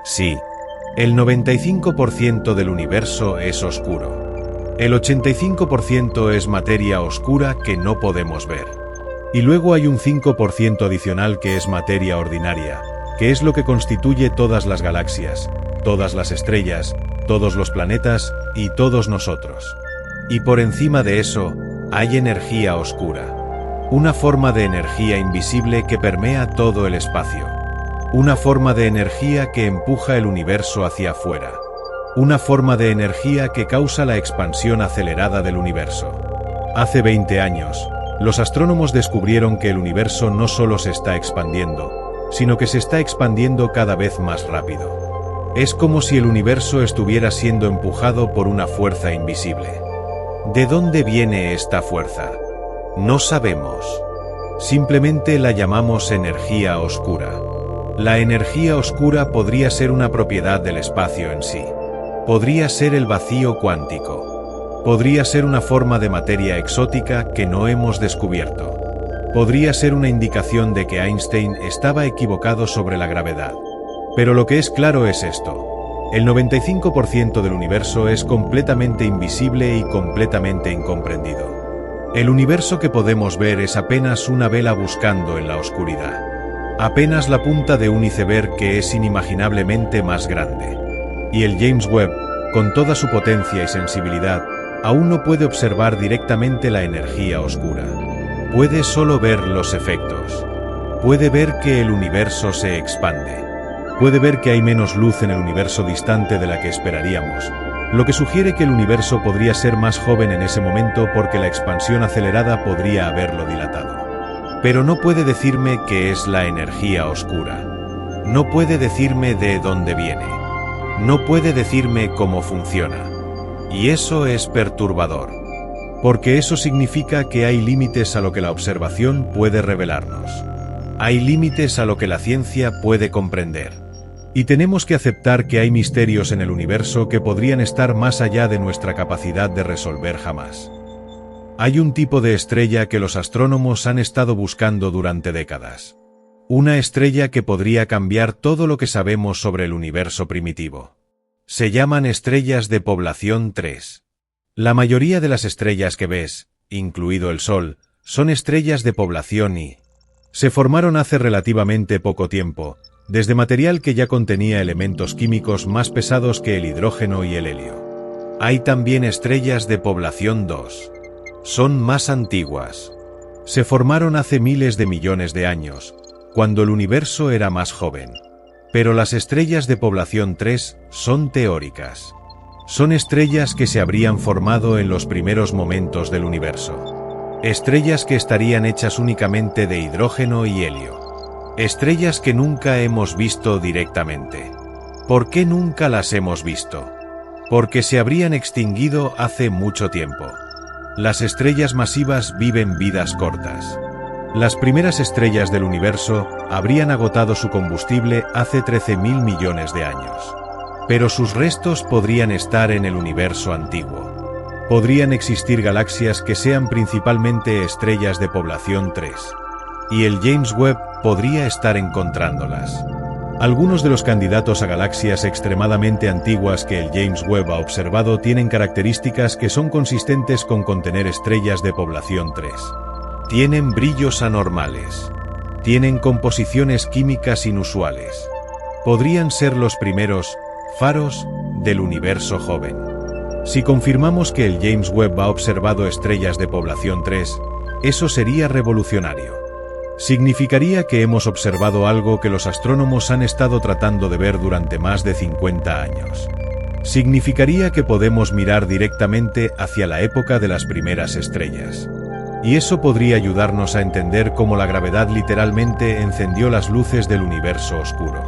Sí, el 95% del universo es oscuro. El 85% es materia oscura que no podemos ver. Y luego hay un 5% adicional que es materia ordinaria, que es lo que constituye todas las galaxias, todas las estrellas, todos los planetas y todos nosotros. Y por encima de eso, hay energía oscura. Una forma de energía invisible que permea todo el espacio. Una forma de energía que empuja el universo hacia afuera. Una forma de energía que causa la expansión acelerada del universo. Hace 20 años, los astrónomos descubrieron que el universo no solo se está expandiendo, sino que se está expandiendo cada vez más rápido. Es como si el universo estuviera siendo empujado por una fuerza invisible. ¿De dónde viene esta fuerza? No sabemos. Simplemente la llamamos energía oscura. La energía oscura podría ser una propiedad del espacio en sí. Podría ser el vacío cuántico. Podría ser una forma de materia exótica que no hemos descubierto. Podría ser una indicación de que Einstein estaba equivocado sobre la gravedad. Pero lo que es claro es esto. El 95% del universo es completamente invisible y completamente incomprendido. El universo que podemos ver es apenas una vela buscando en la oscuridad. Apenas la punta de un iceberg que es inimaginablemente más grande. Y el James Webb, con toda su potencia y sensibilidad, aún no puede observar directamente la energía oscura. Puede solo ver los efectos. Puede ver que el universo se expande. Puede ver que hay menos luz en el universo distante de la que esperaríamos, lo que sugiere que el universo podría ser más joven en ese momento porque la expansión acelerada podría haberlo dilatado. Pero no puede decirme qué es la energía oscura. No puede decirme de dónde viene. No puede decirme cómo funciona. Y eso es perturbador. Porque eso significa que hay límites a lo que la observación puede revelarnos. Hay límites a lo que la ciencia puede comprender. Y tenemos que aceptar que hay misterios en el universo que podrían estar más allá de nuestra capacidad de resolver jamás. Hay un tipo de estrella que los astrónomos han estado buscando durante décadas. Una estrella que podría cambiar todo lo que sabemos sobre el universo primitivo. Se llaman estrellas de población 3. La mayoría de las estrellas que ves, incluido el Sol, son estrellas de población I. Se formaron hace relativamente poco tiempo, desde material que ya contenía elementos químicos más pesados que el hidrógeno y el helio. Hay también estrellas de población 2. Son más antiguas. Se formaron hace miles de millones de años, cuando el universo era más joven. Pero las estrellas de población 3 son teóricas. Son estrellas que se habrían formado en los primeros momentos del universo. Estrellas que estarían hechas únicamente de hidrógeno y helio. Estrellas que nunca hemos visto directamente. ¿Por qué nunca las hemos visto? Porque se habrían extinguido hace mucho tiempo. Las estrellas masivas viven vidas cortas. Las primeras estrellas del universo habrían agotado su combustible hace 13.000 millones de años. Pero sus restos podrían estar en el universo antiguo. Podrían existir galaxias que sean principalmente estrellas de población 3. y el James Webb podría estar encontrándolas. Algunos de los candidatos a galaxias extremadamente antiguas que el James Webb ha observado tienen características que son consistentes con contener estrellas de población 3. Tienen brillos anormales. Tienen composiciones químicas inusuales. Podrían ser los primeros faros del universo joven. Si confirmamos que el James Webb ha observado estrellas de población 3, eso sería revolucionario. Significaría que hemos observado algo que los astrónomos han estado tratando de ver durante más de 50 años. Significaría que podemos mirar directamente hacia la época de las primeras estrellas. Y eso podría ayudarnos a entender cómo la gravedad literalmente encendió las luces del universo oscuro.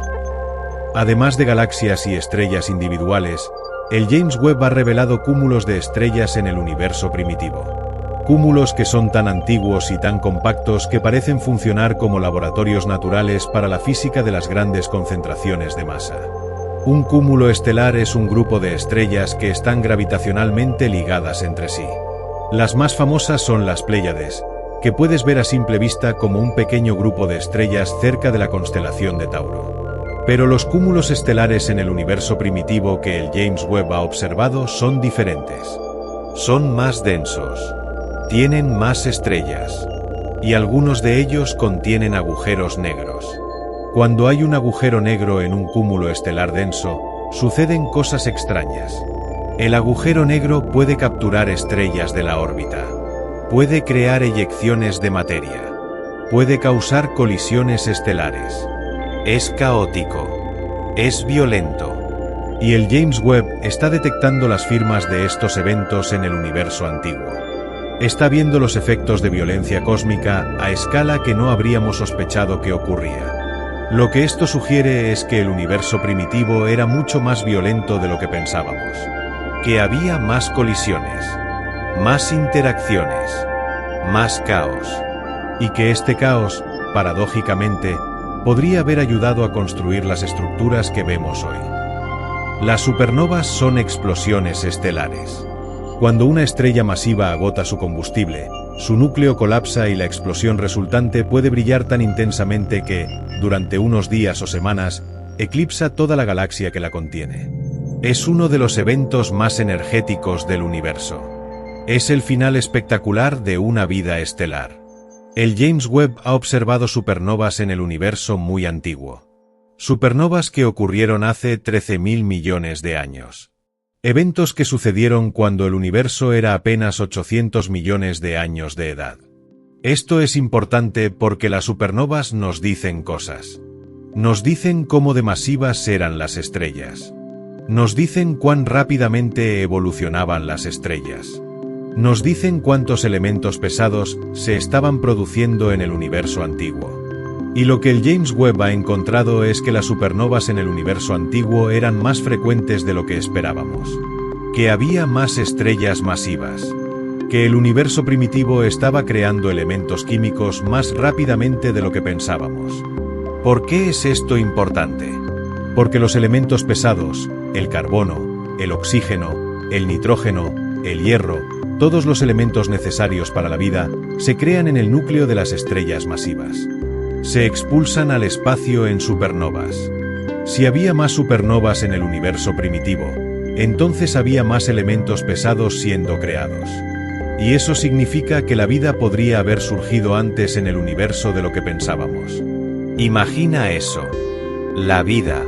Además de galaxias y estrellas individuales, el James Webb ha revelado cúmulos de estrellas en el universo primitivo. Cúmulos que son tan antiguos y tan compactos que parecen funcionar como laboratorios naturales para la física de las grandes concentraciones de masa. Un cúmulo estelar es un grupo de estrellas que están gravitacionalmente ligadas entre sí. Las más famosas son las Pléyades, que puedes ver a simple vista como un pequeño grupo de estrellas cerca de la constelación de Tauro. Pero los cúmulos estelares en el universo primitivo que el James Webb ha observado son diferentes. Son más densos. Tienen más estrellas. Y algunos de ellos contienen agujeros negros. Cuando hay un agujero negro en un cúmulo estelar denso, suceden cosas extrañas. El agujero negro puede capturar estrellas de la órbita. Puede crear eyecciones de materia. Puede causar colisiones estelares. Es caótico. Es violento. Y el James Webb está detectando las firmas de estos eventos en el universo antiguo. Está viendo los efectos de violencia cósmica a escala que no habríamos sospechado que ocurría. Lo que esto sugiere es que el universo primitivo era mucho más violento de lo que pensábamos. Que había más colisiones, más interacciones, más caos. Y que este caos, paradójicamente, podría haber ayudado a construir las estructuras que vemos hoy. Las supernovas son explosiones estelares. Cuando una estrella masiva agota su combustible, su núcleo colapsa y la explosión resultante puede brillar tan intensamente que, durante unos días o semanas, eclipsa toda la galaxia que la contiene. Es uno de los eventos más energéticos del universo. Es el final espectacular de una vida estelar. El James Webb ha observado supernovas en el universo muy antiguo. Supernovas que ocurrieron hace 13.000 millones de años. Eventos que sucedieron cuando el universo era apenas 800 millones de años de edad. Esto es importante porque las supernovas nos dicen cosas. Nos dicen cómo de masivas eran las estrellas. Nos dicen cuán rápidamente evolucionaban las estrellas. Nos dicen cuántos elementos pesados se estaban produciendo en el universo antiguo. Y lo que el James Webb ha encontrado es que las supernovas en el universo antiguo eran más frecuentes de lo que esperábamos. Que había más estrellas masivas. Que el universo primitivo estaba creando elementos químicos más rápidamente de lo que pensábamos. ¿Por qué es esto importante? Porque los elementos pesados, el carbono, el oxígeno, el nitrógeno, el hierro, todos los elementos necesarios para la vida, se crean en el núcleo de las estrellas masivas. Se expulsan al espacio en supernovas. Si había más supernovas en el universo primitivo, entonces había más elementos pesados siendo creados. Y eso significa que la vida podría haber surgido antes en el universo de lo que pensábamos. Imagina eso. La vida.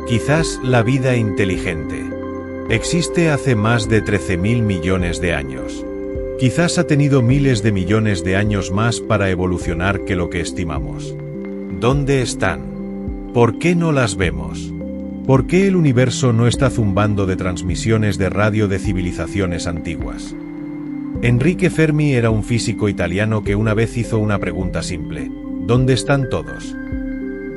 Quizás la vida inteligente. Existe hace más de 13.000 millones de años. Quizás ha tenido miles de millones de años más para evolucionar que lo que estimamos. ¿Dónde están? ¿Por qué no las vemos? ¿Por qué el universo no está zumbando de transmisiones de radio de civilizaciones antiguas? Enrique Fermi era un físico italiano que una vez hizo una pregunta simple: ¿dónde están todos?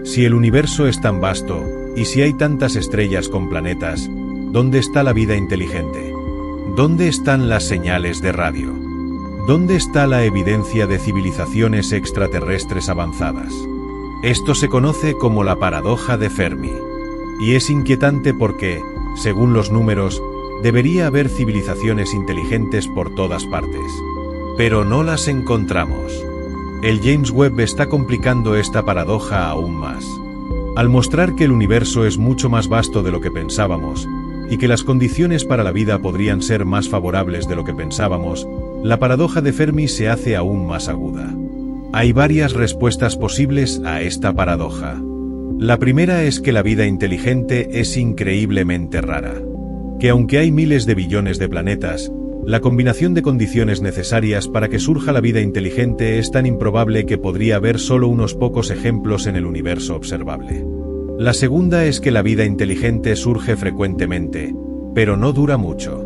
Si el universo es tan vasto, y si hay tantas estrellas con planetas, ¿dónde está la vida inteligente? ¿Dónde están las señales de radio? ¿Dónde está la evidencia de civilizaciones extraterrestres avanzadas? Esto se conoce como la paradoja de Fermi. Y es inquietante porque, según los números, debería haber civilizaciones inteligentes por todas partes. Pero no las encontramos. El James Webb está complicando esta paradoja aún más. Al mostrar que el universo es mucho más vasto de lo que pensábamos, y que las condiciones para la vida podrían ser más favorables de lo que pensábamos, la paradoja de Fermi se hace aún más aguda. Hay varias respuestas posibles a esta paradoja. La primera es que la vida inteligente es increíblemente rara. Que aunque hay miles de billones de planetas, la combinación de condiciones necesarias para que surja la vida inteligente es tan improbable que podría haber solo unos pocos ejemplos en el universo observable. La segunda es que la vida inteligente surge frecuentemente, pero no dura mucho.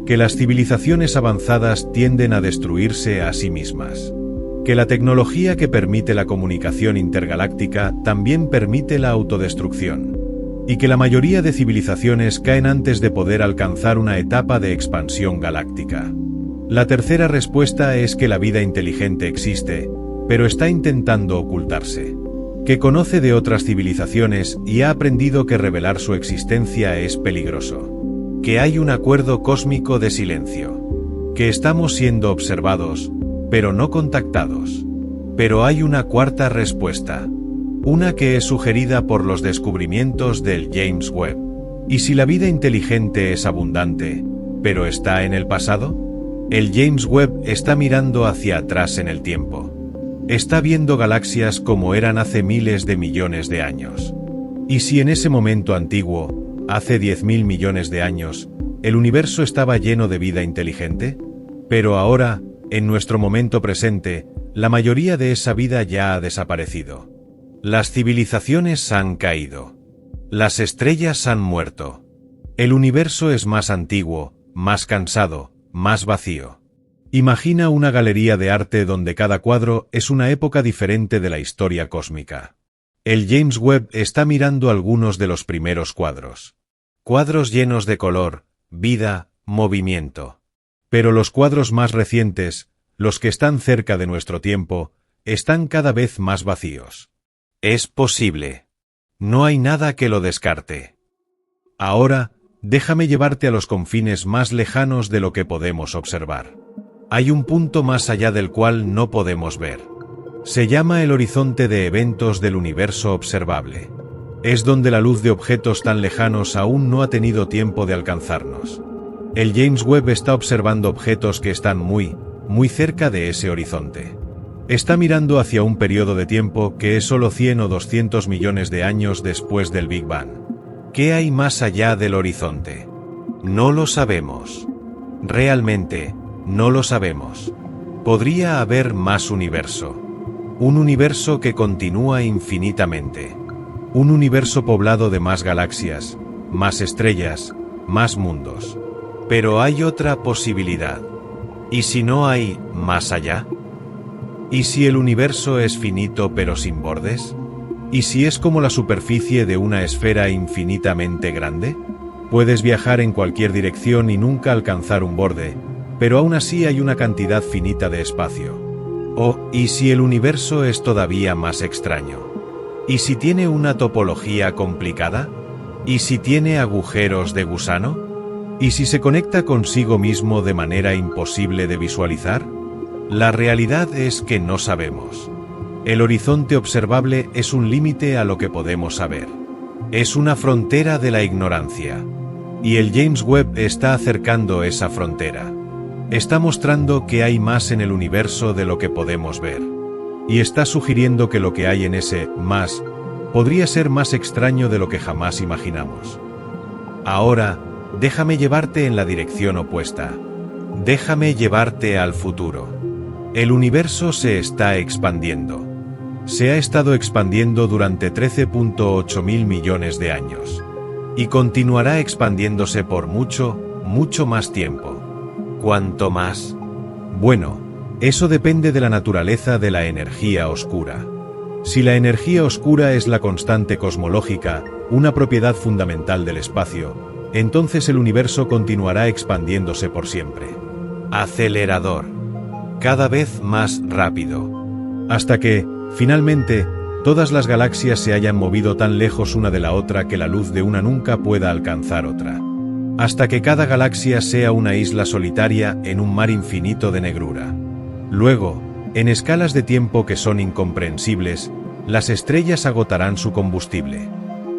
Que las civilizaciones avanzadas tienden a destruirse a sí mismas. Que la tecnología que permite la comunicación intergaláctica también permite la autodestrucción. Y que la mayoría de civilizaciones caen antes de poder alcanzar una etapa de expansión galáctica. La tercera respuesta es que la vida inteligente existe, pero está intentando ocultarse. Que conoce de otras civilizaciones y ha aprendido que revelar su existencia es peligroso. Que hay un acuerdo cósmico de silencio. Que estamos siendo observados, pero no contactados. Pero hay una cuarta respuesta. Una que es sugerida por los descubrimientos del James Webb. ¿Y si la vida inteligente es abundante, pero está en el pasado? El James Webb está mirando hacia atrás en el tiempo. Está viendo galaxias como eran hace miles de millones de años. ¿Y si en ese momento antiguo, hace 10.000 millones de años, el universo estaba lleno de vida inteligente? Pero ahora, en nuestro momento presente, la mayoría de esa vida ya ha desaparecido. Las civilizaciones han caído. Las estrellas han muerto. El universo es más antiguo, más cansado, más vacío. Imagina una galería de arte donde cada cuadro es una época diferente de la historia cósmica. El James Webb está mirando algunos de los primeros cuadros. Cuadros llenos de color, vida, movimiento. Pero los cuadros más recientes, los que están cerca de nuestro tiempo, están cada vez más vacíos. Es posible. No hay nada que lo descarte. Ahora, déjame llevarte a los confines más lejanos de lo que podemos observar. Hay un punto más allá del cual no podemos ver. Se llama el horizonte de eventos del universo observable. Es donde la luz de objetos tan lejanos aún no ha tenido tiempo de alcanzarnos. El James Webb está observando objetos que están muy cerca de ese horizonte. Está mirando hacia un periodo de tiempo que es solo 100 o 200 millones de años después del Big Bang. ¿Qué hay más allá del horizonte? No lo sabemos. Realmente, no lo sabemos. Podría haber más universo. Un universo que continúa infinitamente. Un universo poblado de más galaxias, más estrellas, más mundos. Pero hay otra posibilidad. ¿Y si no hay más allá? ¿Y si el universo es finito pero sin bordes? ¿Y si es como la superficie de una esfera infinitamente grande? Puedes viajar en cualquier dirección y nunca alcanzar un borde, pero aún así hay una cantidad finita de espacio. ¿Y si el universo es todavía más extraño? ¿Y si tiene una topología complicada? ¿Y si tiene agujeros de gusano? ¿Y si se conecta consigo mismo de manera imposible de visualizar? La realidad es que no sabemos. El horizonte observable es un límite a lo que podemos saber. Es una frontera de la ignorancia. Y el James Webb está acercando esa frontera. Está mostrando que hay más en el universo de lo que podemos ver. Y está sugiriendo que lo que hay en ese más podría ser más extraño de lo que jamás imaginamos. Ahora, déjame llevarte en la dirección opuesta. Déjame llevarte al futuro. El universo se está expandiendo. Se ha estado expandiendo durante 13.8 mil millones de años. Y continuará expandiéndose por mucho más tiempo. ¿Cuánto más? Bueno, eso depende de la naturaleza de la energía oscura. Si la energía oscura es la constante cosmológica, una propiedad fundamental del espacio, entonces el universo continuará expandiéndose por siempre. Acelerador. Cada vez más rápido. Hasta que, finalmente, todas las galaxias se hayan movido tan lejos una de la otra que la luz de una nunca pueda alcanzar otra. Hasta que cada galaxia sea una isla solitaria en un mar infinito de negrura. Luego, En escalas de tiempo que son incomprensibles, las estrellas agotarán su combustible.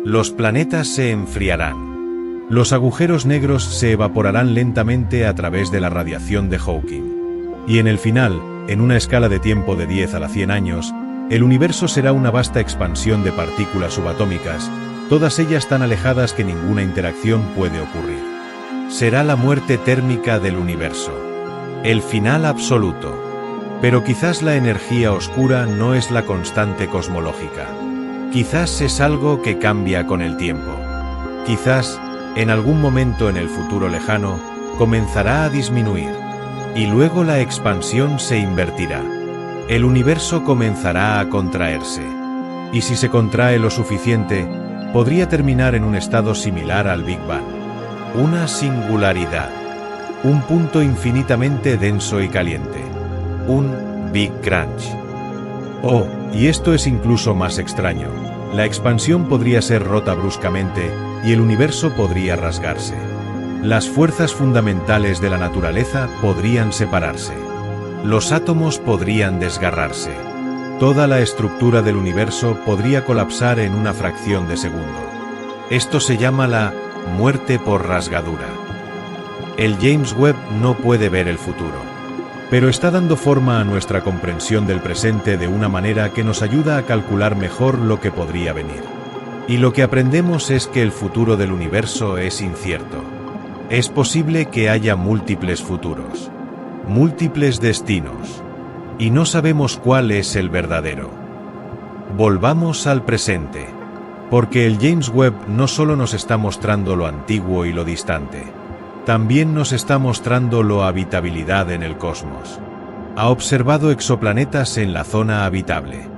Los planetas se enfriarán. Los agujeros negros se evaporarán lentamente a través de la radiación de Hawking. Y en el final, en una escala de tiempo de 10 a la 100 años, el universo será una vasta expansión de partículas subatómicas, todas ellas tan alejadas que ninguna interacción puede ocurrir. Será la muerte térmica del universo. El final absoluto. Pero quizás la energía oscura no es la constante cosmológica. Quizás es algo que cambia con el tiempo. Quizás, en algún momento en el futuro lejano, comenzará a disminuir. Y luego la expansión se invertirá. El universo comenzará a contraerse. Y si se contrae lo suficiente, podría terminar en un estado similar al Big Bang. Una singularidad. Un punto infinitamente denso y caliente. Un Big Crunch. Oh, y esto es incluso más extraño. La expansión podría ser rota bruscamente y el universo podría rasgarse. Las fuerzas fundamentales de la naturaleza podrían separarse. Los átomos podrían desgarrarse. Toda la estructura del universo podría colapsar en una fracción de segundo. Esto se llama la muerte por rasgadura. El James Webb no puede ver el futuro, pero está dando forma a nuestra comprensión del presente de una manera que nos ayuda a calcular mejor lo que podría venir. Y lo que aprendemos es que el futuro del universo es incierto. Es posible que haya múltiples futuros, múltiples destinos, y no sabemos cuál es el verdadero. Volvamos al presente, porque el James Webb no solo nos está mostrando lo antiguo y lo distante, también nos está mostrando la habitabilidad en el cosmos. Ha observado exoplanetas en la zona habitable,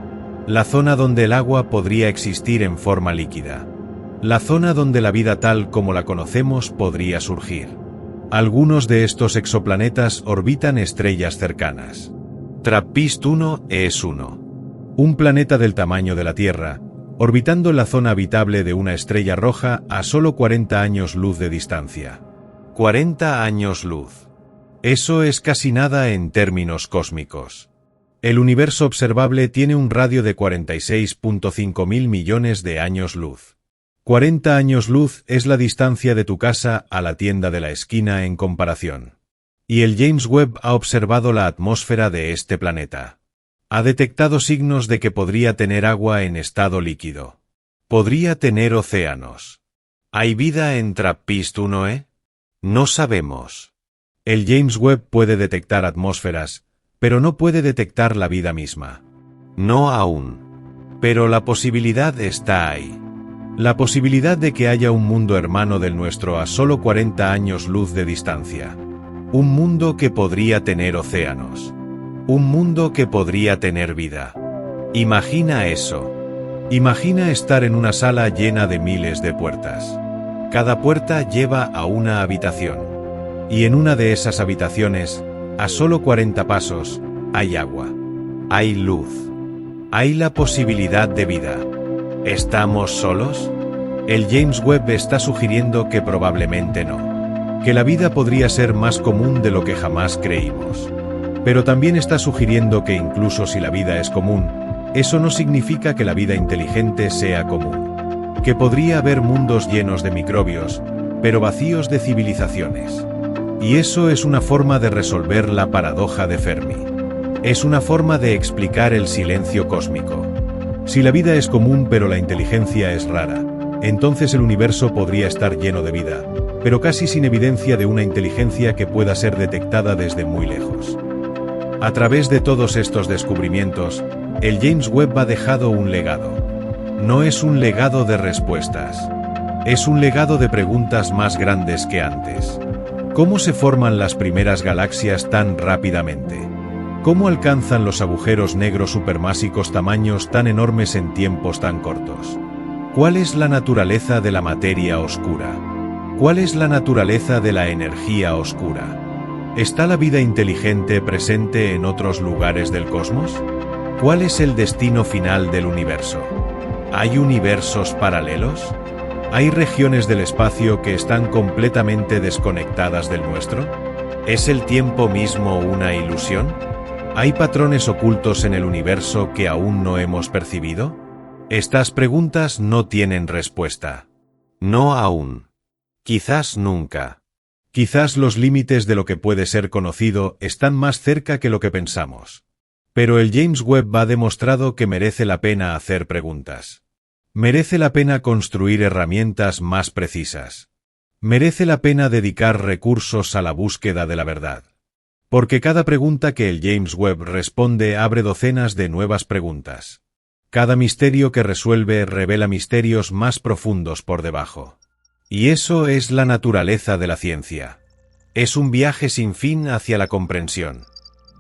la zona donde el agua podría existir en forma líquida, la zona donde la vida tal como la conocemos podría surgir. Algunos de estos exoplanetas orbitan estrellas cercanas. TRAPPIST-1 es uno. Un planeta del tamaño de la Tierra, orbitando en la zona habitable de una estrella roja a solo 40 años luz de distancia. 40 años luz. Eso es casi nada en términos cósmicos. El universo observable tiene un radio de 46.5 mil millones de años luz. 40 años luz es la distancia de tu casa a la tienda de la esquina en comparación. Y el James Webb ha observado la atmósfera de este planeta. Ha detectado signos de que podría tener agua en estado líquido. Podría tener océanos. ¿Hay vida en TRAPPIST-1e? No sabemos. El James Webb puede detectar atmósferas, pero no puede detectar la vida misma. No aún. Pero la posibilidad está ahí. La posibilidad de que haya un mundo hermano del nuestro a solo 40 años luz de distancia. Un mundo que podría tener océanos. Un mundo que podría tener vida. Imagina eso. Imagina estar en una sala llena de miles de puertas. Cada puerta lleva a una habitación. Y en una de esas habitaciones, a solo 40 pasos, hay agua. Hay luz. Hay la posibilidad de vida. ¿Estamos solos? El James Webb está sugiriendo que probablemente no. Que la vida podría ser más común de lo que jamás creímos. Pero también está sugiriendo que incluso si la vida es común, eso no significa que la vida inteligente sea común. Que podría haber mundos llenos de microbios, pero vacíos de civilizaciones. Y eso es una forma de resolver la paradoja de Fermi. Es una forma de explicar el silencio cósmico. Si la vida es común pero la inteligencia es rara, entonces el universo podría estar lleno de vida, pero casi sin evidencia de una inteligencia que pueda ser detectada desde muy lejos. A través de todos estos descubrimientos, el James Webb ha dejado un legado. No es un legado de respuestas. Es un legado de preguntas más grandes que antes. ¿Cómo se forman las primeras galaxias tan rápidamente? ¿Cómo alcanzan los agujeros negros supermásicos tamaños tan enormes en tiempos tan cortos? ¿Cuál es la naturaleza de la materia oscura? ¿Cuál es la naturaleza de la energía oscura? ¿Está la vida inteligente presente en otros lugares del cosmos? ¿Cuál es el destino final del universo? ¿Hay universos paralelos? ¿Hay regiones del espacio que están completamente desconectadas del nuestro? ¿Es el tiempo mismo una ilusión? ¿Hay patrones ocultos en el universo que aún no hemos percibido? Estas preguntas no tienen respuesta. No aún. Quizás nunca. Quizás los límites de lo que puede ser conocido están más cerca que lo que pensamos. Pero el James Webb ha demostrado que merece la pena hacer preguntas. Merece la pena construir herramientas más precisas. Merece la pena dedicar recursos a la búsqueda de la verdad. Porque cada pregunta que el James Webb responde abre docenas de nuevas preguntas. Cada misterio que resuelve revela misterios más profundos por debajo. Y eso es la naturaleza de la ciencia. Es un viaje sin fin hacia la comprensión.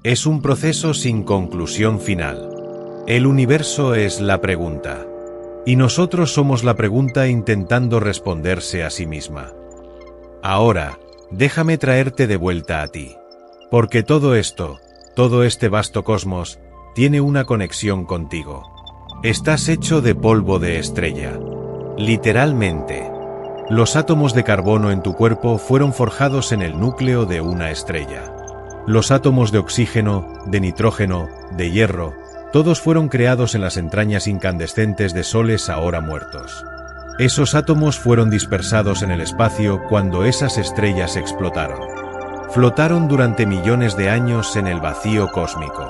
Es un proceso sin conclusión final. El universo es la pregunta. Y nosotros somos la pregunta intentando responderse a sí misma. Ahora, déjame traerte de vuelta a ti. Porque todo esto, todo este vasto cosmos, tiene una conexión contigo. Estás hecho de polvo de estrella. Literalmente. Los átomos de carbono en tu cuerpo fueron forjados en el núcleo de una estrella. Los átomos de oxígeno, de nitrógeno, de hierro, todos fueron creados en las entrañas incandescentes de soles ahora muertos. Esos átomos fueron dispersados en el espacio cuando esas estrellas explotaron. Flotaron durante millones de años en el vacío cósmico.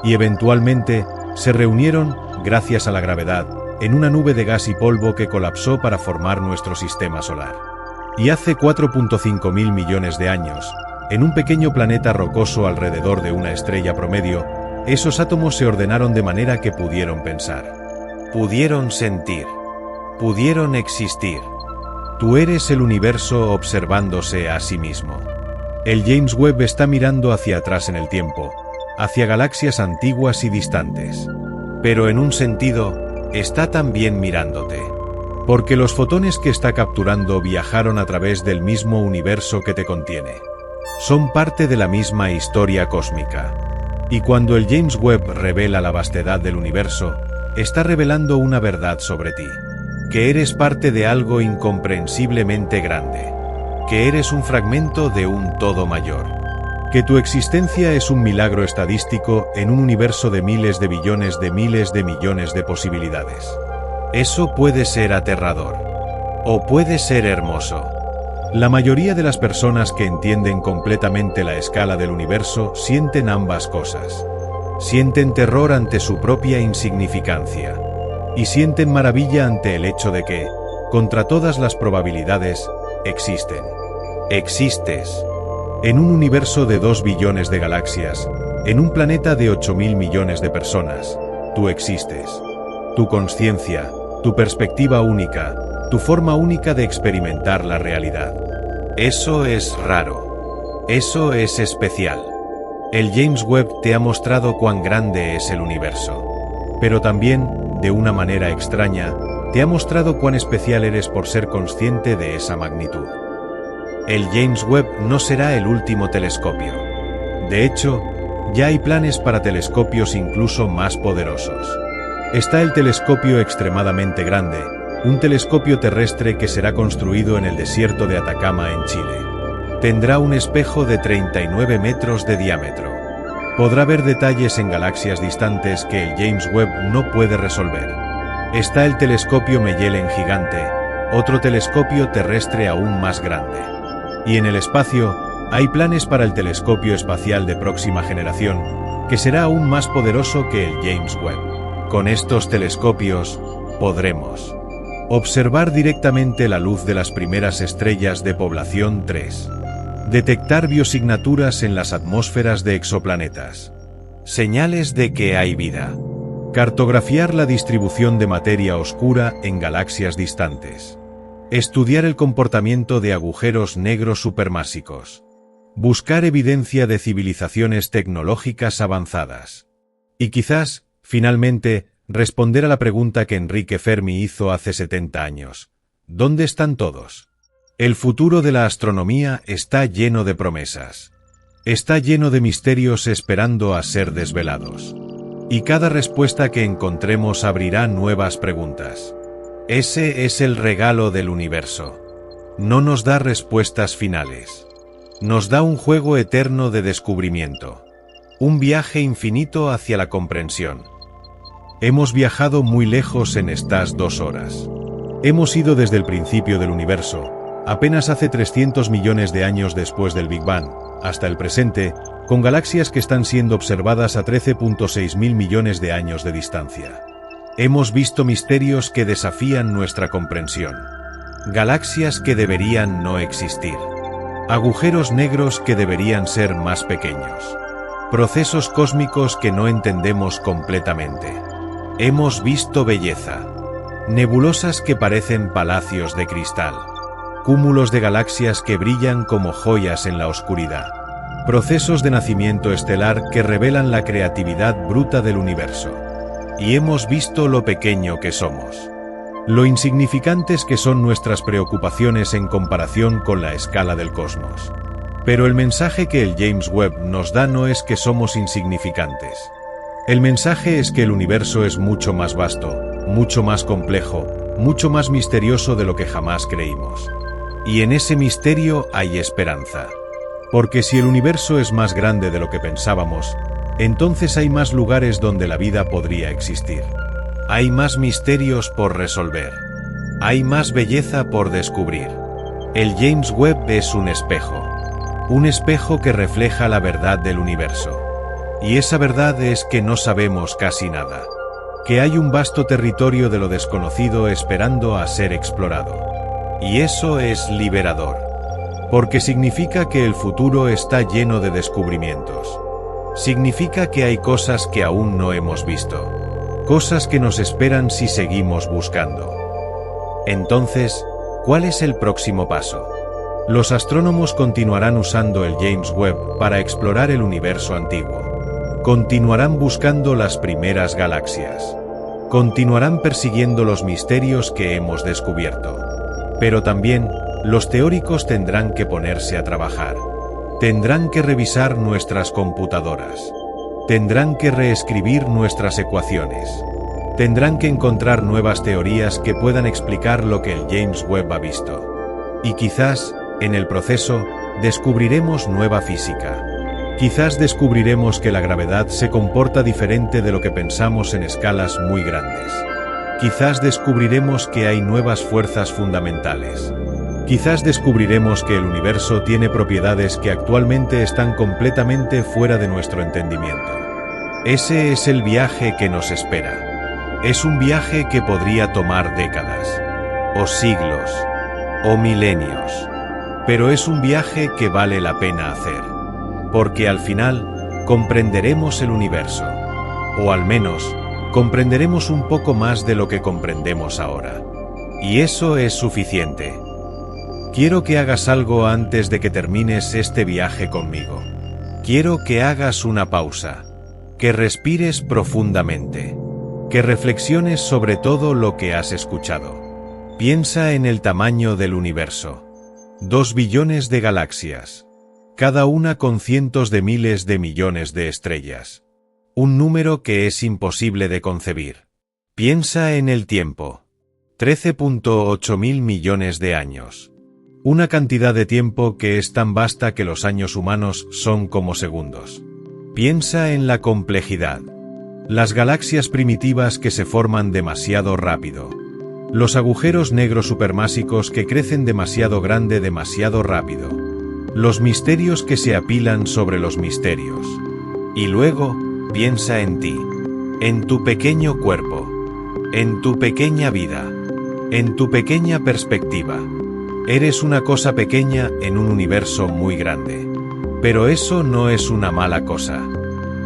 Y eventualmente se reunieron, gracias a la gravedad, en una nube de gas y polvo que colapsó para formar nuestro sistema solar. Y hace 4.5 mil millones de años, en un pequeño planeta rocoso alrededor de una estrella promedio, esos átomos se ordenaron de manera que pudieron pensar. Pudieron sentir. Pudieron existir. Tú eres el universo observándose a sí mismo. El James Webb está mirando hacia atrás en el tiempo, hacia galaxias antiguas y distantes. Pero en un sentido, está también mirándote. Porque los fotones que está capturando viajaron a través del mismo universo que te contiene. Son parte de la misma historia cósmica. Y cuando el James Webb revela la vastedad del universo, está revelando una verdad sobre ti. Que eres parte de algo incomprensiblemente grande. Que eres un fragmento de un todo mayor. Que tu existencia es un milagro estadístico en un universo de miles de billones de miles de millones de posibilidades. Eso puede ser aterrador. O puede ser hermoso. La mayoría de las personas que entienden completamente la escala del universo sienten ambas cosas. Sienten terror ante su propia insignificancia. Y sienten maravilla ante el hecho de que, contra todas las probabilidades, existen. Existes. En un universo de 2 billones de galaxias, en un planeta de 8.000 millones de personas, tú existes. Tu consciencia, tu perspectiva única, tu forma única de experimentar la realidad. Eso es raro. Eso es especial. El James Webb te ha mostrado cuán grande es el universo. Pero también, de una manera extraña, te ha mostrado cuán especial eres por ser consciente de esa magnitud. El James Webb no será el último telescopio. De hecho, ya hay planes para telescopios incluso más poderosos. Está el telescopio extremadamente grande, un telescopio terrestre que será construido en el desierto de Atacama en Chile. Tendrá un espejo de 39 metros de diámetro. Podrá ver detalles en galaxias distantes que el James Webb no puede resolver. Está el telescopio Magellan gigante, otro telescopio terrestre aún más grande. Y en el espacio, hay planes para el telescopio espacial de próxima generación, que será aún más poderoso que el James Webb. Con estos telescopios, podremos observar directamente la luz de las primeras estrellas de población 3. Detectar biosignaturas en las atmósferas de exoplanetas. Señales de que hay vida. Cartografiar la distribución de materia oscura en galaxias distantes. Estudiar el comportamiento de agujeros negros supermásicos. Buscar evidencia de civilizaciones tecnológicas avanzadas. Y quizás, finalmente, responder a la pregunta que Enrique Fermi hizo hace 70 años. ¿Dónde están todos? El futuro de la astronomía está lleno de promesas. Está lleno de misterios esperando a ser desvelados. Y cada respuesta que encontremos abrirá nuevas preguntas. Ese es el regalo del universo. No nos da respuestas finales. Nos da un juego eterno de descubrimiento. Un viaje infinito hacia la comprensión. Hemos viajado muy lejos en estas 2 horas. Hemos ido desde el principio del universo, apenas hace 300 millones de años después del Big Bang, hasta el presente, con galaxias que están siendo observadas a 13.6 mil millones de años de distancia. Hemos visto misterios que desafían nuestra comprensión. Galaxias que deberían no existir. Agujeros negros que deberían ser más pequeños. Procesos cósmicos que no entendemos completamente. Hemos visto belleza. Nebulosas que parecen palacios de cristal. Cúmulos de galaxias que brillan como joyas en la oscuridad. Procesos de nacimiento estelar que revelan la creatividad bruta del universo. Y hemos visto lo pequeño que somos. Lo insignificantes que son nuestras preocupaciones en comparación con la escala del cosmos. Pero el mensaje que el James Webb nos da no es que somos insignificantes. El mensaje es que el universo es mucho más vasto, mucho más complejo, mucho más misterioso de lo que jamás creímos. Y en ese misterio hay esperanza. Porque si el universo es más grande de lo que pensábamos, entonces hay más lugares donde la vida podría existir. Hay más misterios por resolver. Hay más belleza por descubrir. El James Webb es un espejo. Un espejo que refleja la verdad del universo. Y esa verdad es que no sabemos casi nada. Que hay un vasto territorio de lo desconocido esperando a ser explorado. Y eso es liberador. Porque significa que el futuro está lleno de descubrimientos. Significa que hay cosas que aún no hemos visto. Cosas que nos esperan si seguimos buscando. Entonces, ¿cuál es el próximo paso? Los astrónomos continuarán usando el James Webb para explorar el universo antiguo. Continuarán buscando las primeras galaxias. Continuarán persiguiendo los misterios que hemos descubierto. Pero también, los teóricos tendrán que ponerse a trabajar. Tendrán que revisar nuestras computadoras. Tendrán que reescribir nuestras ecuaciones. Tendrán que encontrar nuevas teorías que puedan explicar lo que el James Webb ha visto. Y quizás, en el proceso, descubriremos nueva física. Quizás descubriremos que la gravedad se comporta diferente de lo que pensamos en escalas muy grandes. Quizás descubriremos que hay nuevas fuerzas fundamentales. Quizás descubriremos que el universo tiene propiedades que actualmente están completamente fuera de nuestro entendimiento. Ese es el viaje que nos espera. Es un viaje que podría tomar décadas, o siglos, o milenios. Pero es un viaje que vale la pena hacer. Porque al final, comprenderemos el universo. O al menos, comprenderemos un poco más de lo que comprendemos ahora. Y eso es suficiente. Quiero que hagas algo antes de que termines este viaje conmigo. Quiero que hagas una pausa. Que respires profundamente. Que reflexiones sobre todo lo que has escuchado. Piensa en el tamaño del universo. 2 billones de galaxias. Cada una con cientos de miles de millones de estrellas. Un número que es imposible de concebir. Piensa en el tiempo. 13.8 mil millones de años. Una cantidad de tiempo que es tan vasta que los años humanos son como segundos. Piensa en la complejidad. Las galaxias primitivas que se forman demasiado rápido. Los agujeros negros supermásicos que crecen demasiado grande demasiado rápido. Los misterios que se apilan sobre los misterios. Y luego, piensa en ti. En tu pequeño cuerpo. En tu pequeña vida. En tu pequeña perspectiva. Eres una cosa pequeña en un universo muy grande. Pero eso no es una mala cosa.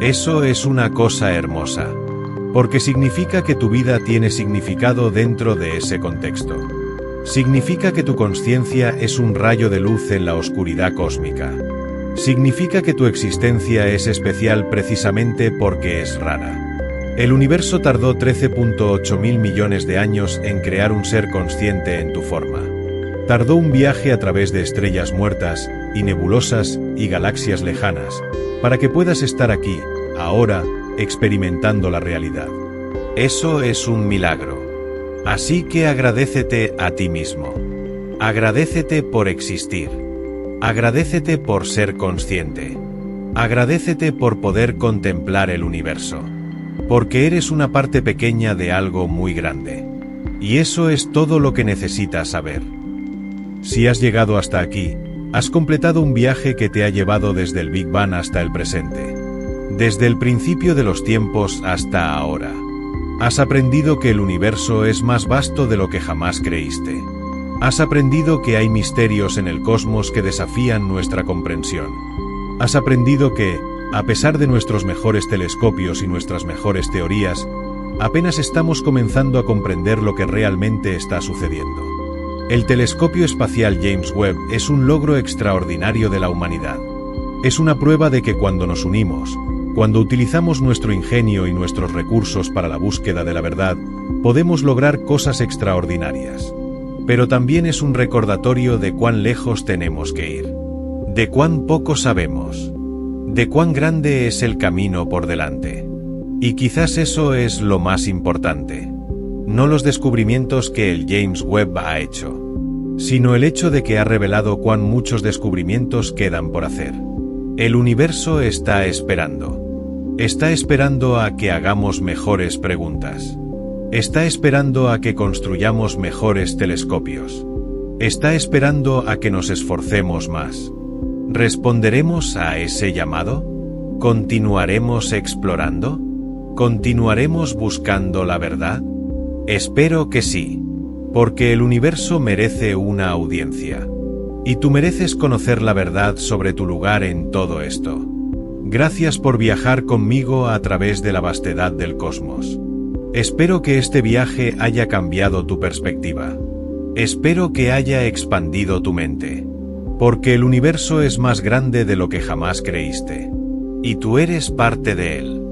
Eso es una cosa hermosa. Porque significa que tu vida tiene significado dentro de ese contexto. Significa que tu consciencia es un rayo de luz en la oscuridad cósmica. Significa que tu existencia es especial precisamente porque es rara. El universo tardó 13.8 mil millones de años en crear un ser consciente en tu forma. Tardó un viaje a través de estrellas muertas, y nebulosas, y galaxias lejanas, para que puedas estar aquí, ahora, experimentando la realidad. Eso es un milagro. Así que agradécete a ti mismo. Agradécete por existir. Agradécete por ser consciente. Agradécete por poder contemplar el universo. Porque eres una parte pequeña de algo muy grande. Y eso es todo lo que necesitas saber. Si has llegado hasta aquí, has completado un viaje que te ha llevado desde el Big Bang hasta el presente. Desde el principio de los tiempos hasta ahora. Has aprendido que el universo es más vasto de lo que jamás creíste. Has aprendido que hay misterios en el cosmos que desafían nuestra comprensión. Has aprendido que, a pesar de nuestros mejores telescopios y nuestras mejores teorías, apenas estamos comenzando a comprender lo que realmente está sucediendo. El telescopio espacial James Webb es un logro extraordinario de la humanidad. Es una prueba de que cuando nos unimos, cuando utilizamos nuestro ingenio y nuestros recursos para la búsqueda de la verdad, podemos lograr cosas extraordinarias. Pero también es un recordatorio de cuán lejos tenemos que ir. De cuán poco sabemos. De cuán grande es el camino por delante. Y quizás eso es lo más importante. No los descubrimientos que el James Webb ha hecho, sino el hecho de que ha revelado cuán muchos descubrimientos quedan por hacer. El universo está esperando. Está esperando a que hagamos mejores preguntas. Está esperando a que construyamos mejores telescopios. Está esperando a que nos esforcemos más. ¿Responderemos a ese llamado? ¿Continuaremos explorando? ¿Continuaremos buscando la verdad? Espero que sí, porque el universo merece una audiencia. Y tú mereces conocer la verdad sobre tu lugar en todo esto. Gracias por viajar conmigo a través de la vastedad del cosmos. Espero que este viaje haya cambiado tu perspectiva. Espero que haya expandido tu mente. Porque el universo es más grande de lo que jamás creíste. Y tú eres parte de él.